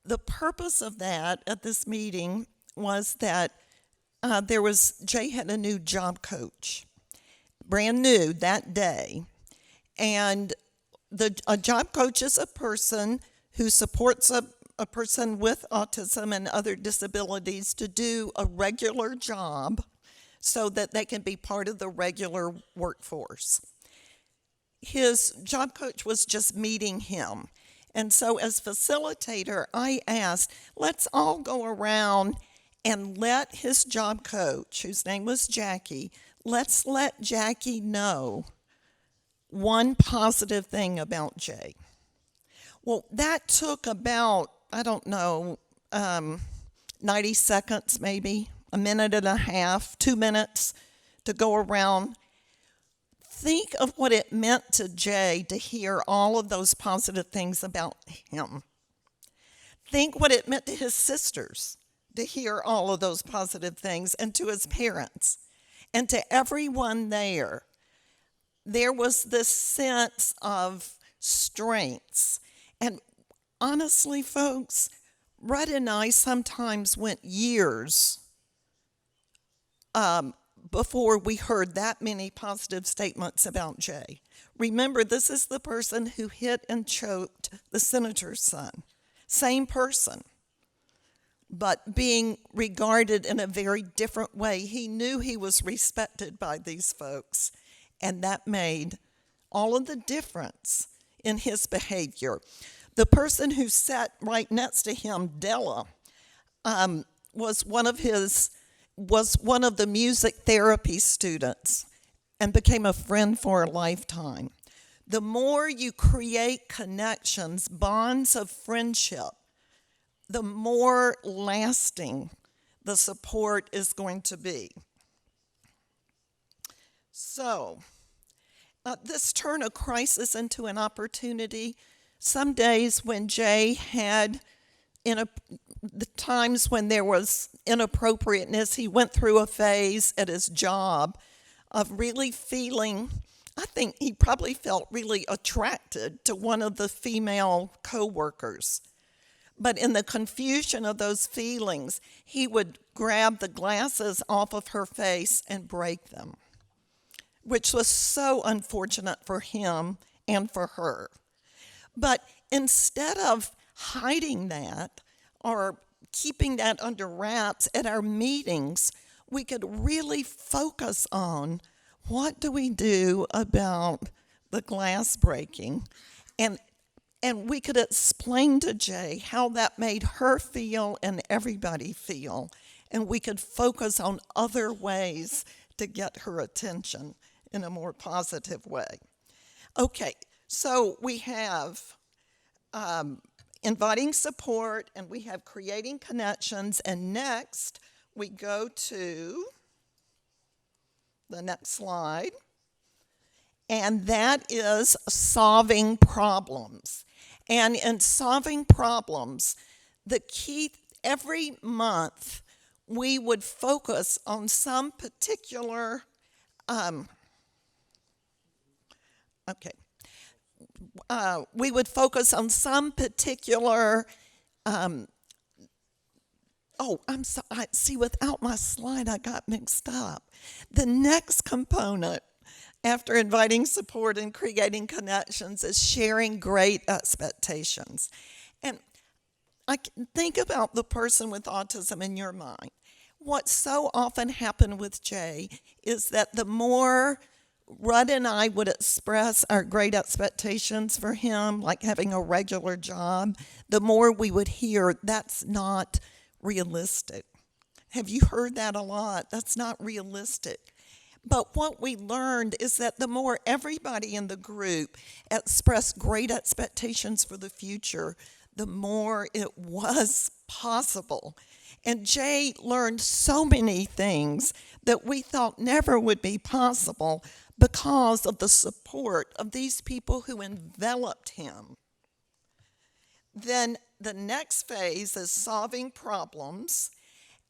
The purpose of that at this meeting was that Jay had a new job coach, brand new that day. And a job coach is a person who supports a person with autism and other disabilities to do a regular job so that they can be part of the regular workforce. His job coach was just meeting him. And so as facilitator, I asked, let's all go around and let his job coach, whose name was Jackie, let's let Jackie know one positive thing about Jay. Well, that took about, 90 seconds maybe, a minute and a half, 2 minutes to go around. Think of what it meant to Jay to hear all of those positive things about him. Think what it meant to his sisters to hear all of those positive things, and to his parents, and to everyone there. There was this sense of strengths. And honestly, folks, Rud and I sometimes went years before we heard that many positive statements about Jay. Remember, this is the person who hit and choked the senator's son. Same person, but being regarded in a very different way. He knew he was respected by these folks, and that made all of the difference in his behavior. The person who sat right next to him, Della, was one of the music therapy students and became a friend for a lifetime. The more you create connections, bonds of friendship, the more lasting the support is going to be. So, this turned a crisis into an opportunity. Some days when Jay had, the times when there was inappropriateness, he went through a phase at his job of really feeling, I think he probably felt really attracted to one of the female co-workers. But in the confusion of those feelings, he would grab the glasses off of her face and break them, which was so unfortunate for him and for her. But instead of hiding that or keeping that under wraps at our meetings, we could really focus on what do we do about the glass breaking, and we could explain to Jay how that made her feel and everybody feel, and we could focus on other ways to get her attention in a more positive way. Okay, so we have inviting support, and we have creating connections, and next we go to the next slide, and that is solving problems. And in solving problems, the key, every month we would focus on some particular, we would focus on some particular, I'm sorry, see, without my slide, I got mixed up. The next component after inviting support and creating connections is sharing great expectations. And I can think about the person with autism in your mind. What so often happened with Jay is that the more Rud and I would express our great expectations for him, like having a regular job, the more we would hear, that's not realistic. Have you heard that a lot? That's not realistic. But what we learned is that the more everybody in the group expressed great expectations for the future, the more it was possible. And Jay learned so many things that we thought never would be possible because of the support of these people who enveloped him. Then the next phase is solving problems.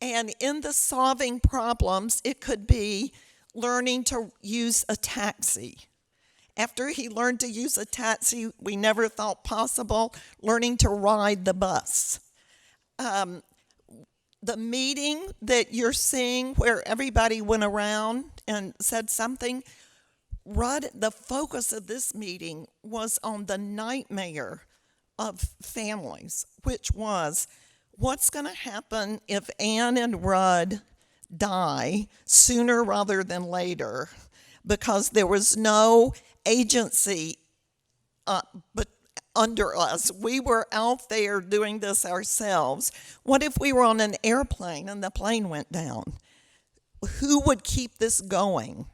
And in the solving problems, it could be learning to use a taxi. After he learned to use a taxi, we never thought possible, learning to ride the bus. The meeting that you're seeing where everybody went around and said something, Rud, the focus of this meeting was on the nightmare of families, which was what's going to happen if Ann and Rud die sooner rather than later because there was no agency but under us. We were out there doing this ourselves. What if we were on an airplane and the plane went down? Who would keep this going?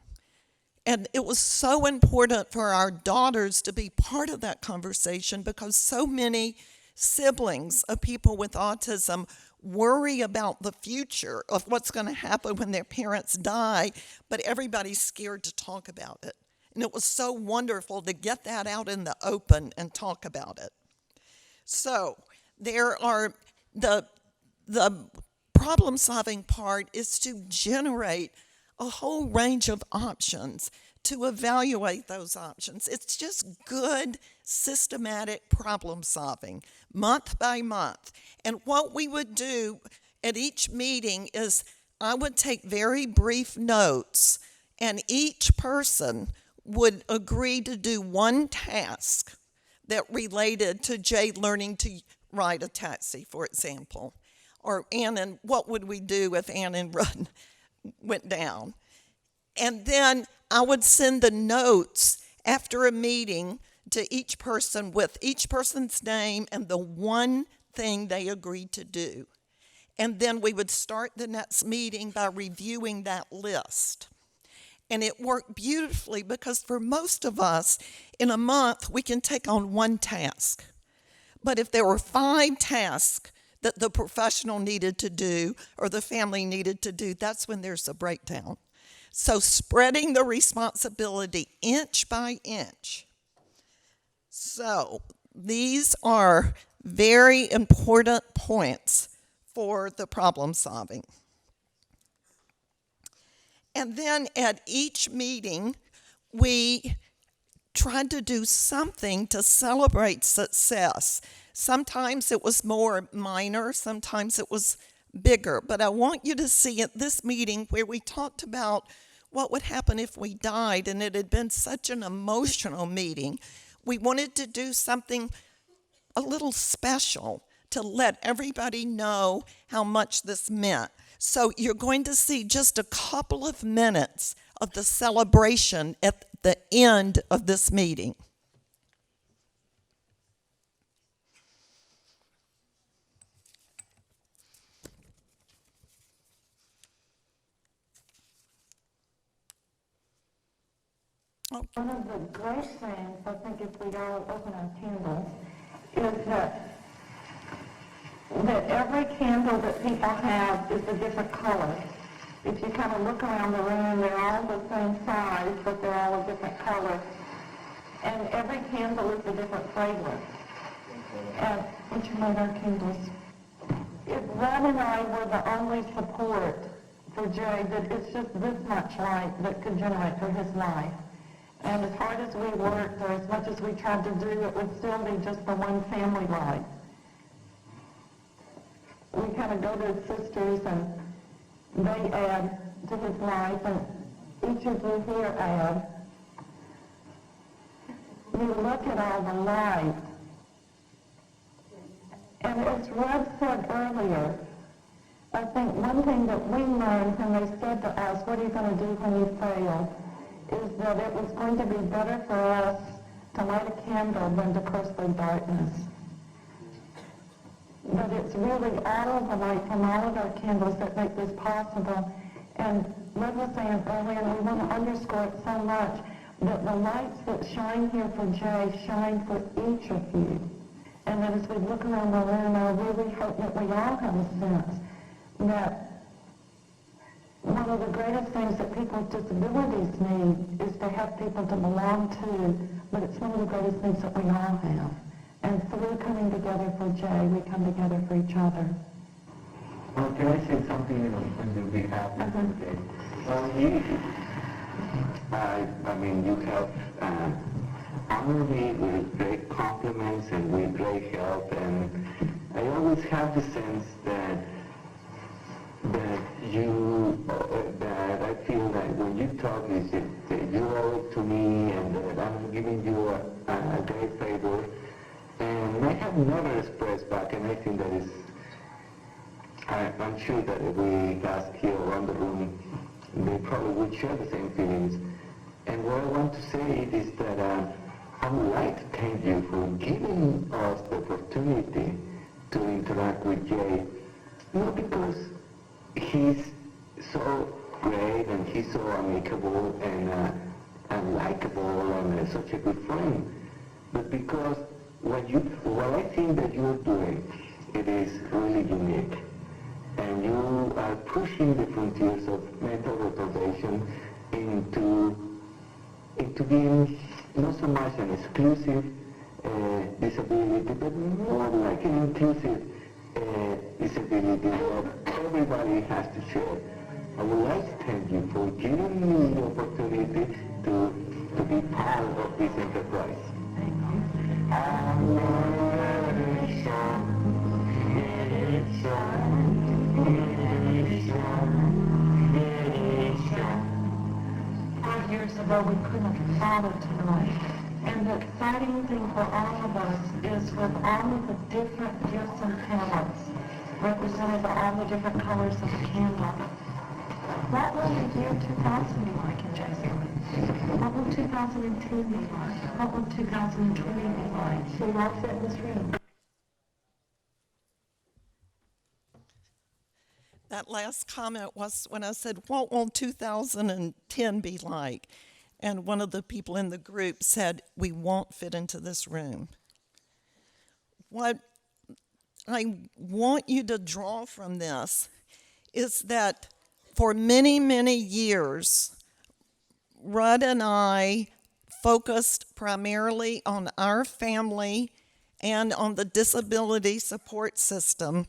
And it was so important for our daughters to be part of that conversation because so many siblings of people with autism worry about the future of what's going to happen when their parents die, but everybody's scared to talk about it. And it was so wonderful to get that out in the open and talk about it. So there are the problem-solving part is to generate a whole range of options to evaluate those options. It's just good, systematic problem solving, month by month. And what we would do at each meeting is I would take very brief notes, and each person would agree to do one task that related to Jay learning to ride a taxi, for example. Or Ann and what would we do if Ann and Rud went down? And then I would send the notes after a meeting to each person with each person's name and the one thing they agreed to do. And then we would start the next meeting by reviewing that list. And it worked beautifully because for most of us, in a month, we can take on one task. But if there were 5 tasks that the professional needed to do or the family needed to do, that's when there's a breakdown. So spreading the responsibility inch by inch. So these are very important points for the problem solving. And then at each meeting, we tried to do something to celebrate success. Sometimes it was more minor, sometimes it was bigger. But I want you to see at this meeting where we talked about what would happen if we died, and it had been such an emotional meeting. We wanted to do something a little special to let everybody know how much this meant. So you're going to see just a couple of minutes of the celebration at the end of this meeting. One of the great things, I think, if we all open our candles, is that every candle that people have is a different color. If you kind of look around the room, they're all the same size, but they're all a different color. And every candle is a different fragrance. And what's your name, our candles? if Rud and I were the only support for Jay, that it's just this much light that could generate for his life. And as hard as we worked, or as much as we tried to do, it would still be just the one family light. We kind of go to his sisters, and they add to his life, and each of you here add. You look at all the light, and as Rud said earlier, I think one thing that we learned when they said to us, what are you going to do when you fail, is that it was going to be better for us to light a candle than to curse the darkness. But it's really all of the light from all of our candles that make this possible. And Rud was saying earlier, and we want to underscore it so much, that the lights that shine here for Jay shine for each of you. And that as we look around the room, I really hope that we all have a sense that one of the greatest things that people with disabilities need is to have people to belong to, but it's one of the greatest things that we all have. And through coming together for Jay, we come together for each other. Well, can I say something on your behalf today? I mean, you have honored me with great compliments and with great help, and I always have the sense that I feel that when you talk, is that you owe it to me, and that I'm giving you a great favor. And I have never expressed back, and I think that is, I'm sure that if we ask here around the room, they probably would share the same feelings. And what I want to say is that I would like to thank you for giving us the opportunity to interact with Jay, not because he's so great and he's so amicable and likable and such a good friend, but because what I think that you're doing, it is really unique. And you are pushing the frontiers of mental retardation into being not so much an exclusive disability, but more like an inclusive disability that everybody has to share. I would like to thank you for giving me the opportunity to be part of this enterprise. Years ago, we couldn't follow tonight. And the exciting thing for all of us is with all of the different gifts and talents represented by all the different colors of the candle. What will the year 2000 be like in Jay's life? What will 2010 be like? What will 2020 be like? So we all sit in this room. That last comment was when I said, what will 2010 be like? And one of the people in the group said, we won't fit into this room. What I want you to draw from this is that for many, many years, Rud and I focused primarily on our family and on the disability support system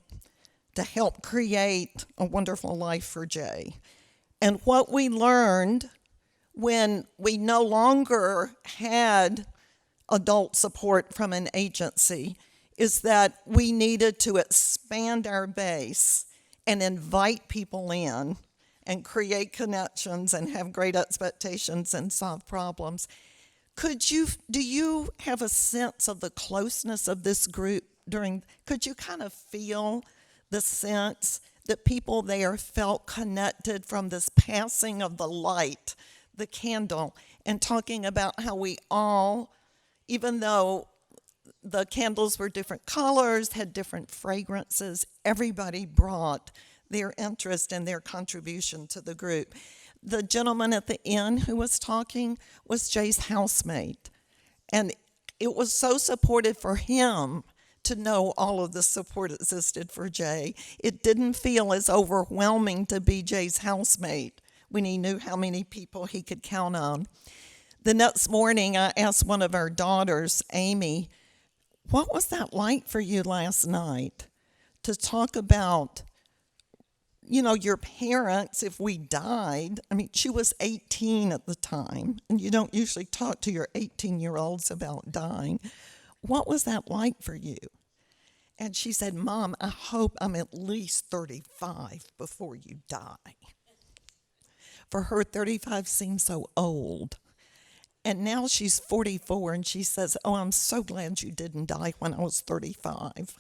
to help create a wonderful life for Jay. And what we learned when we no longer had adult support from an agency is that we needed to expand our base and invite people in and create connections and have great expectations and solve problems. Do you have a sense of the closeness of this group could you kind of feel the sense that people there felt connected from this passing of the light, the candle, and talking about how we all, even though the candles were different colors, had different fragrances, everybody brought their interest and their contribution to the group. The gentleman at the end who was talking was Jay's housemate, and it was so supportive for him to know all of the support existed for Jay. It didn't feel as overwhelming to be Jay's housemate when he knew how many people he could count on. The next morning, I asked one of our daughters, Amy, what was that like for you last night? to talk about, your parents if we died. I mean, she was 18 at the time, and you don't usually talk to your 18-year-olds about dying. What was that like for you? And she said, Mom, I hope I'm at least 35 before you die. For her, 35 seemed so old. And now she's 44, and she says, oh, I'm so glad you didn't die when I was 35.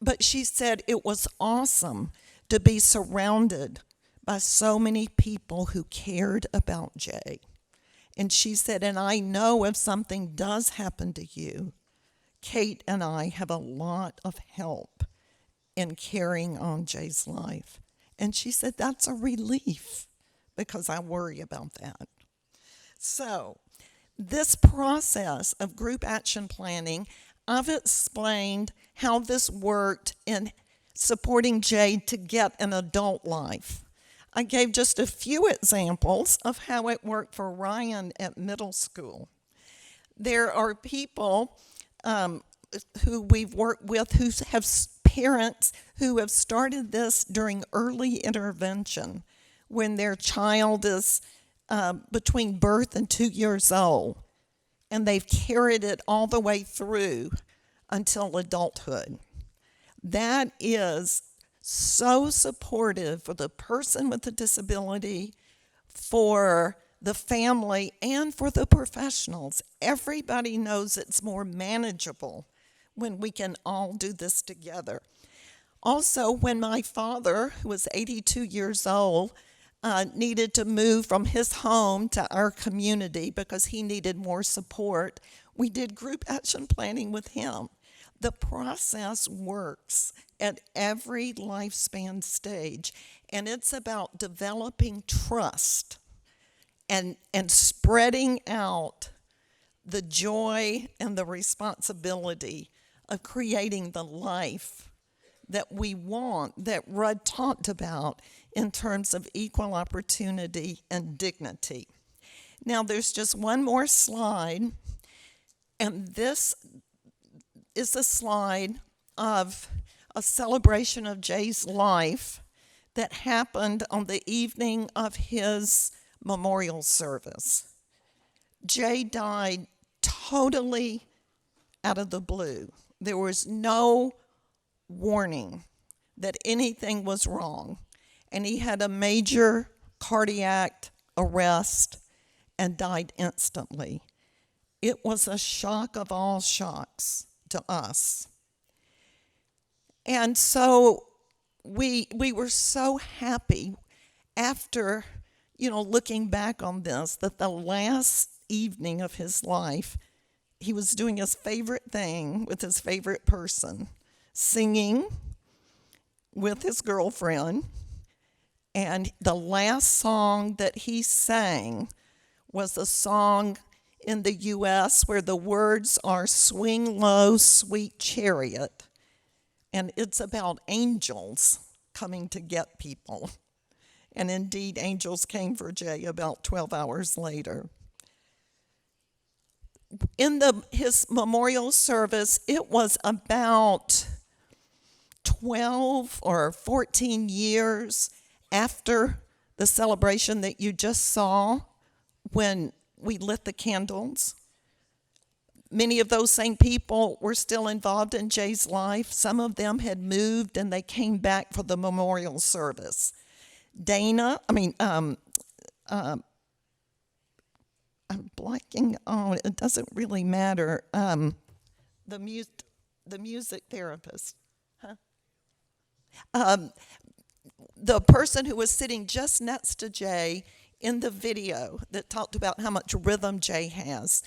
But she said it was awesome to be surrounded by so many people who cared about Jay. And she said, and I know if something does happen to you, Kate and I have a lot of help in carrying on Jay's life. And she said, that's a relief because I worry about that. So this process of group action planning, I've explained how this worked in supporting Jay to get an adult life. I gave just a few examples of how it worked for Ryan at middle school. There are people who we've worked with who have parents who have started this during early intervention when their child is between birth and 2 years old, and they've carried it all the way through until adulthood. That is so supportive for the person with the disability, for the family, and for the professionals. Everybody knows it's more manageable when we can all do this together. Also, when my father, who was 82 years old, needed to move from his home to our community because he needed more support, we did group action planning with him. The process works at every lifespan stage, and it's about developing trust and spreading out the joy and the responsibility of creating the life that we want, that Rud talked about in terms of equal opportunity and dignity. Now, there's just one more slide, and this is a slide of a celebration of Jay's life that happened on the evening of his memorial service. Jay died totally out of the blue. There was no warning that anything was wrong, and he had a major cardiac arrest and died instantly. It was a shock of all shocks to us. And so we were so happy after, looking back on this, that the last evening of his life, he was doing his favorite thing with his favorite person, singing with his girlfriend. And the last song that he sang was a song in the U.S. where the words are "Swing Low, Sweet Chariot," and it's about angels coming to get people. And indeed, angels came for Jay about 12 hours later. In his memorial service, it was about 12 or 14 years after the celebration that you just saw when we lit the candles. Many of those same people were still involved in Jay's life. Some of them had moved and they came back for the memorial service. I'm blanking on, it doesn't really matter. The music therapist. The person who was sitting just next to Jay in the video that talked about how much rhythm Jay has,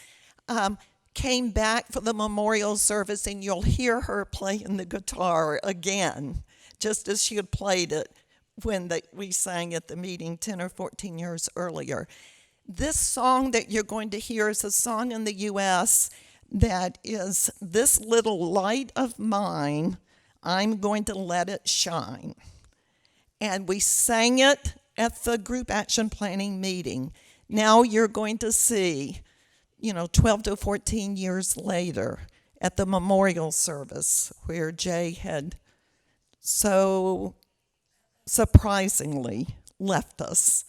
came back for the memorial service, and you'll hear her playing the guitar again, just as she had played it when we sang at the meeting 10 or 14 years earlier. This song that you're going to hear is a song in the U.S. that is, "This little light of mine, I'm going to let it shine." And we sang it at the group action planning meeting. Now you're going to see, 12 to 14 years later, at the memorial service where Jay had so surprisingly left us.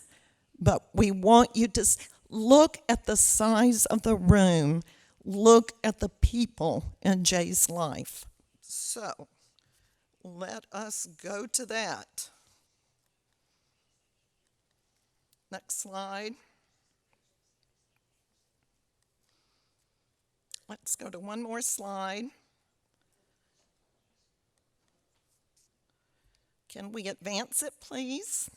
But we want you to look at the size of the room, look at the people in Jay's life. So let us go to that. Next slide. Let's go to one more slide. Can we advance it, please?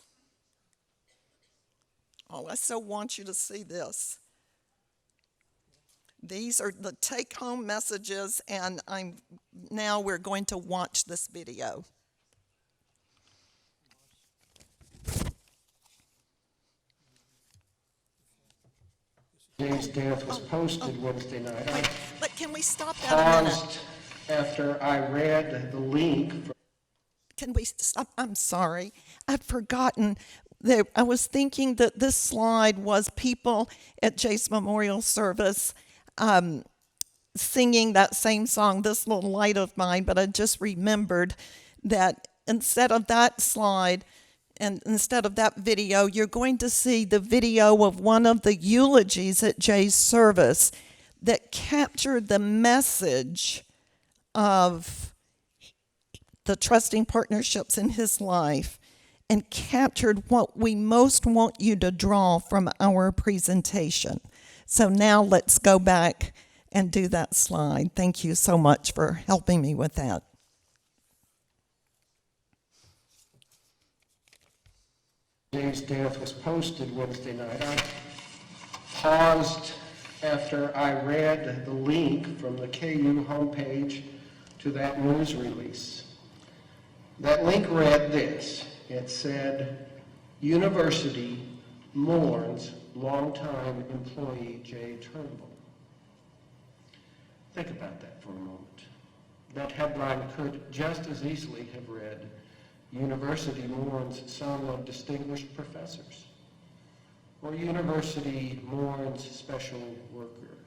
Oh, I so want you to see this. These are the take-home messages, and now we're going to watch this video. Jay's death was posted Wednesday night. Wait, but can we stop that a minute? Paused after I read the link. Can we stop? I'm sorry. I'd forgotten. I was thinking that this slide was people at Jay's memorial service singing that same song, This Little Light of Mine, but I just remembered that instead of that slide, and instead of that video, you're going to see the video of one of the eulogies at Jay's service that captured the message of the trusting partnerships in his life and captured what we most want you to draw from our presentation. So now let's go back and do that slide. Thank you so much for helping me with that. Jay's death was posted Wednesday night. I paused after I read the link from the KU homepage to that news release. That link read this. It said, University mourns longtime employee Jay Turnbull. Think about that for a moment. That headline could just as easily have read, University mourns son of distinguished professors, or University mourns special worker.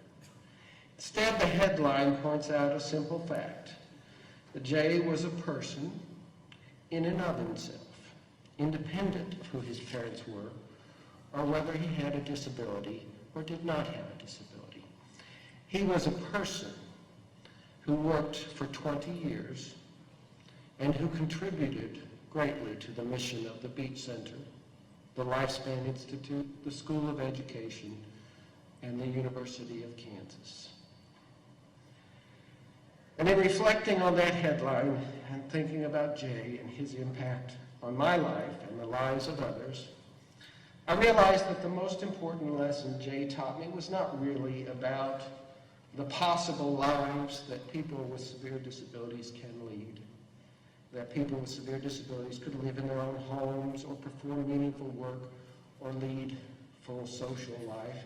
Instead, the headline points out a simple fact, that Jay was a person in and of himself, independent of who his parents were, or whether he had a disability or did not have a disability. He was a person who worked for 20 years and who contributed greatly to the mission of the Beach Center, the Lifespan Institute, the School of Education, and the University of Kansas. And in reflecting on that headline and thinking about Jay and his impact on my life and the lives of others, I realized that the most important lesson Jay taught me was not really about the possible lives that people with severe disabilities can lead, that people with severe disabilities could live in their own homes or perform meaningful work or lead full social life.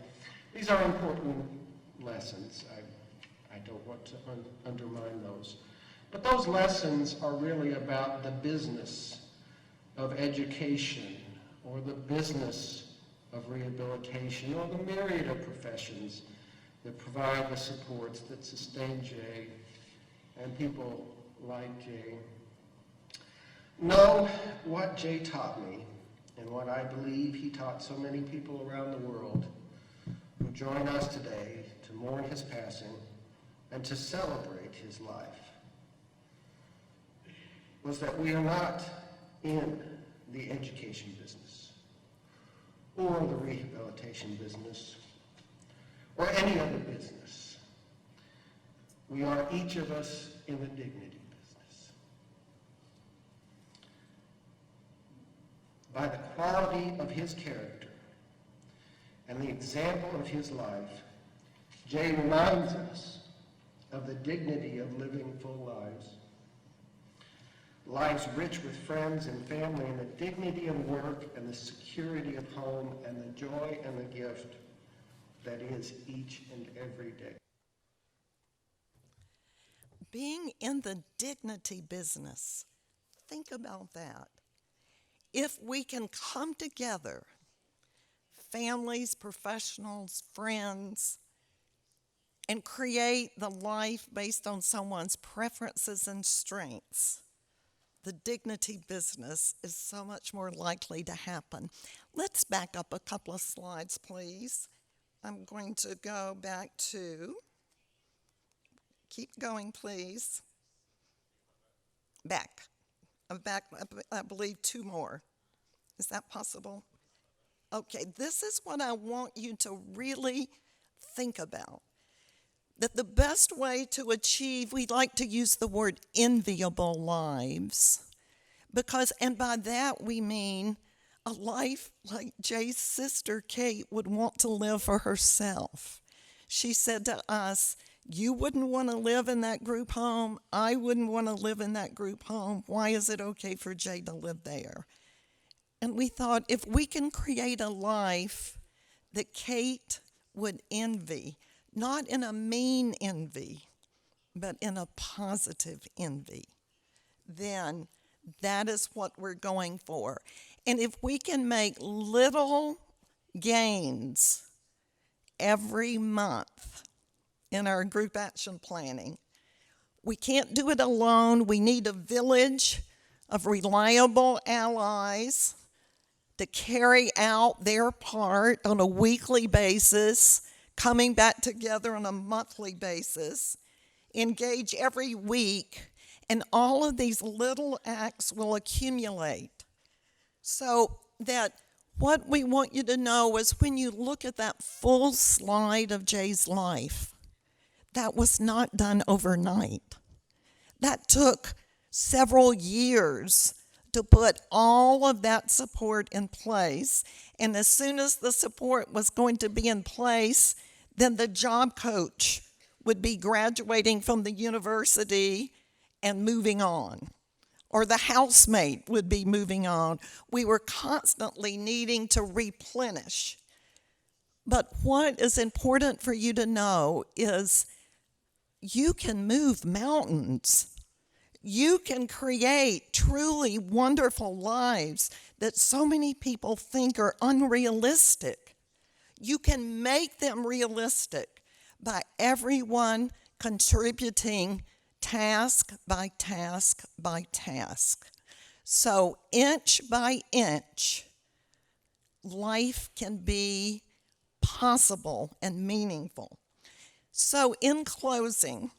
These are important lessons. I don't want to undermine those. But those lessons are really about the business of education or the business of rehabilitation or the myriad of professions that provide the supports that sustain Jay and people like Jay. Know what Jay taught me and what I believe he taught so many people around the world who join us today to mourn his passing and to celebrate his life, was that we are not in the education business or the rehabilitation business or any other business. We are each of us in the dignity business. By the quality of his character and the example of his life, Jay reminds us of the dignity of living full lives rich with friends and family, and the dignity of work and the security of home and the joy and the gift that is each and every day. Being in the dignity business, think about that. If we can come together, families, professionals, friends, and create the life based on someone's preferences and strengths, the dignity business is so much more likely to happen. Let's back up a couple of slides, please. I'm going to go back to, keep going, please. Back, I believe 2 more. Is that possible? Okay, this is what I want you to really think about. That the best way to achieve, we like to use the word enviable lives, because, and by that we mean a life like Jay's sister Kate would want to live for herself. She said to us, you wouldn't want to live in that group home. I wouldn't want to live in that group home. Why is it okay for Jay to live there? And we thought, if we can create a life that Kate would envy, not in a mean envy, but in a positive envy, then that is what we're going for. And if we can make little gains every month in our group action planning, we can't do it alone. We need a village of reliable allies to carry out their part on a weekly basis, coming back together on a monthly basis, engage every week, and all of these little acts will accumulate. So that what we want you to know is when you look at that full slide of Jay's life, that was not done overnight. That took several years to put all of that support in place. And as soon as the support was going to be in place, then the job coach would be graduating from the university and moving on, or the housemate would be moving on. We were constantly needing to replenish. But what is important for you to know is you can move mountains. You can create truly wonderful lives that so many people think are unrealistic. You can make them realistic by everyone contributing task by task by task. So inch by inch, life can be possible and meaningful. So in closing,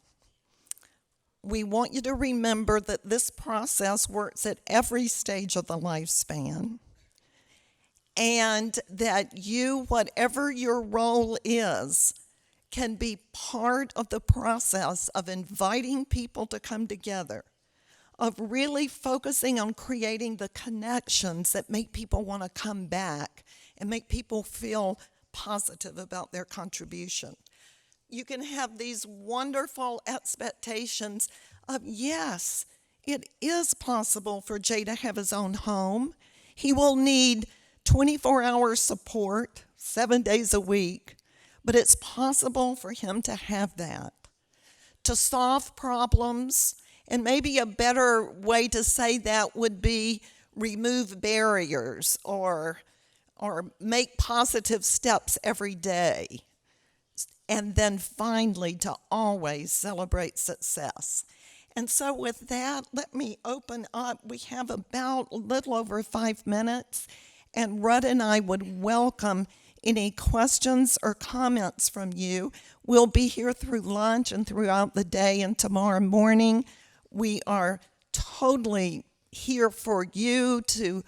we want you to remember that this process works at every stage of the lifespan, and that you, whatever your role is, can be part of the process of inviting people to come together, of really focusing on creating the connections that make people want to come back and make people feel positive about their contribution. You can have these wonderful expectations of, yes, it is possible for Jay to have his own home. He will need 24-hour support 7 days a week, but it's possible for him to have that, to solve problems. And maybe a better way to say that would be remove barriers or make positive steps every day. And then finally, to always celebrate success. And so with that, let me open up. We have about a little over 5 minutes, and Rud and I would welcome any questions or comments from you. We'll be here through lunch and throughout the day and tomorrow morning. We are totally here for you to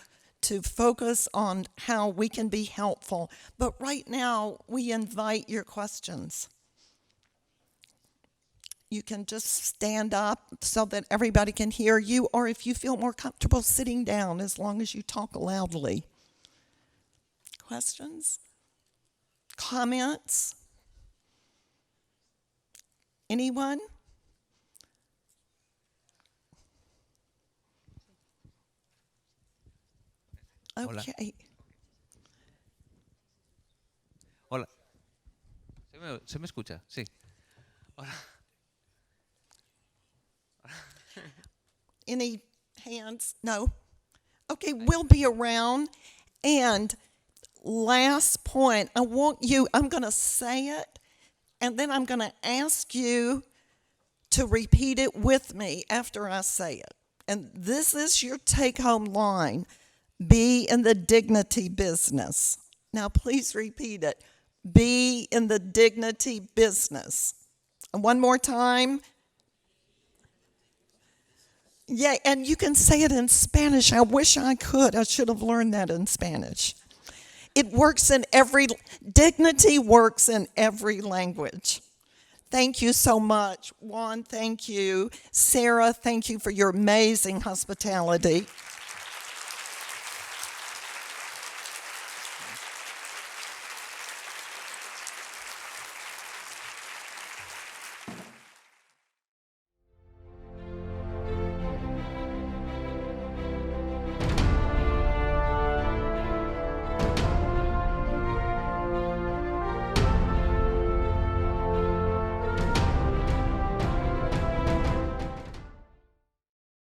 focus on how we can be helpful. But right now, we invite your questions. You can just stand up so that everybody can hear you, or if you feel more comfortable sitting down, as long as you talk loudly. Questions? Comments? Anyone? Okay. Hola. ¿Se me escucha? Sí. Hola. Any hands? No? Okay, we'll be around. And last point, I'm going to say it, And then I'm going to ask you to repeat it with me after I say it. And this is your take-home line. Be in the dignity business. Now, please repeat it. Be in the dignity business. And one more time. Yeah, and you can say it in Spanish. I wish I could. I should have learned that in Spanish. Dignity works in every language. Thank you so much. Juan, thank you. Sarah, thank you for your amazing hospitality.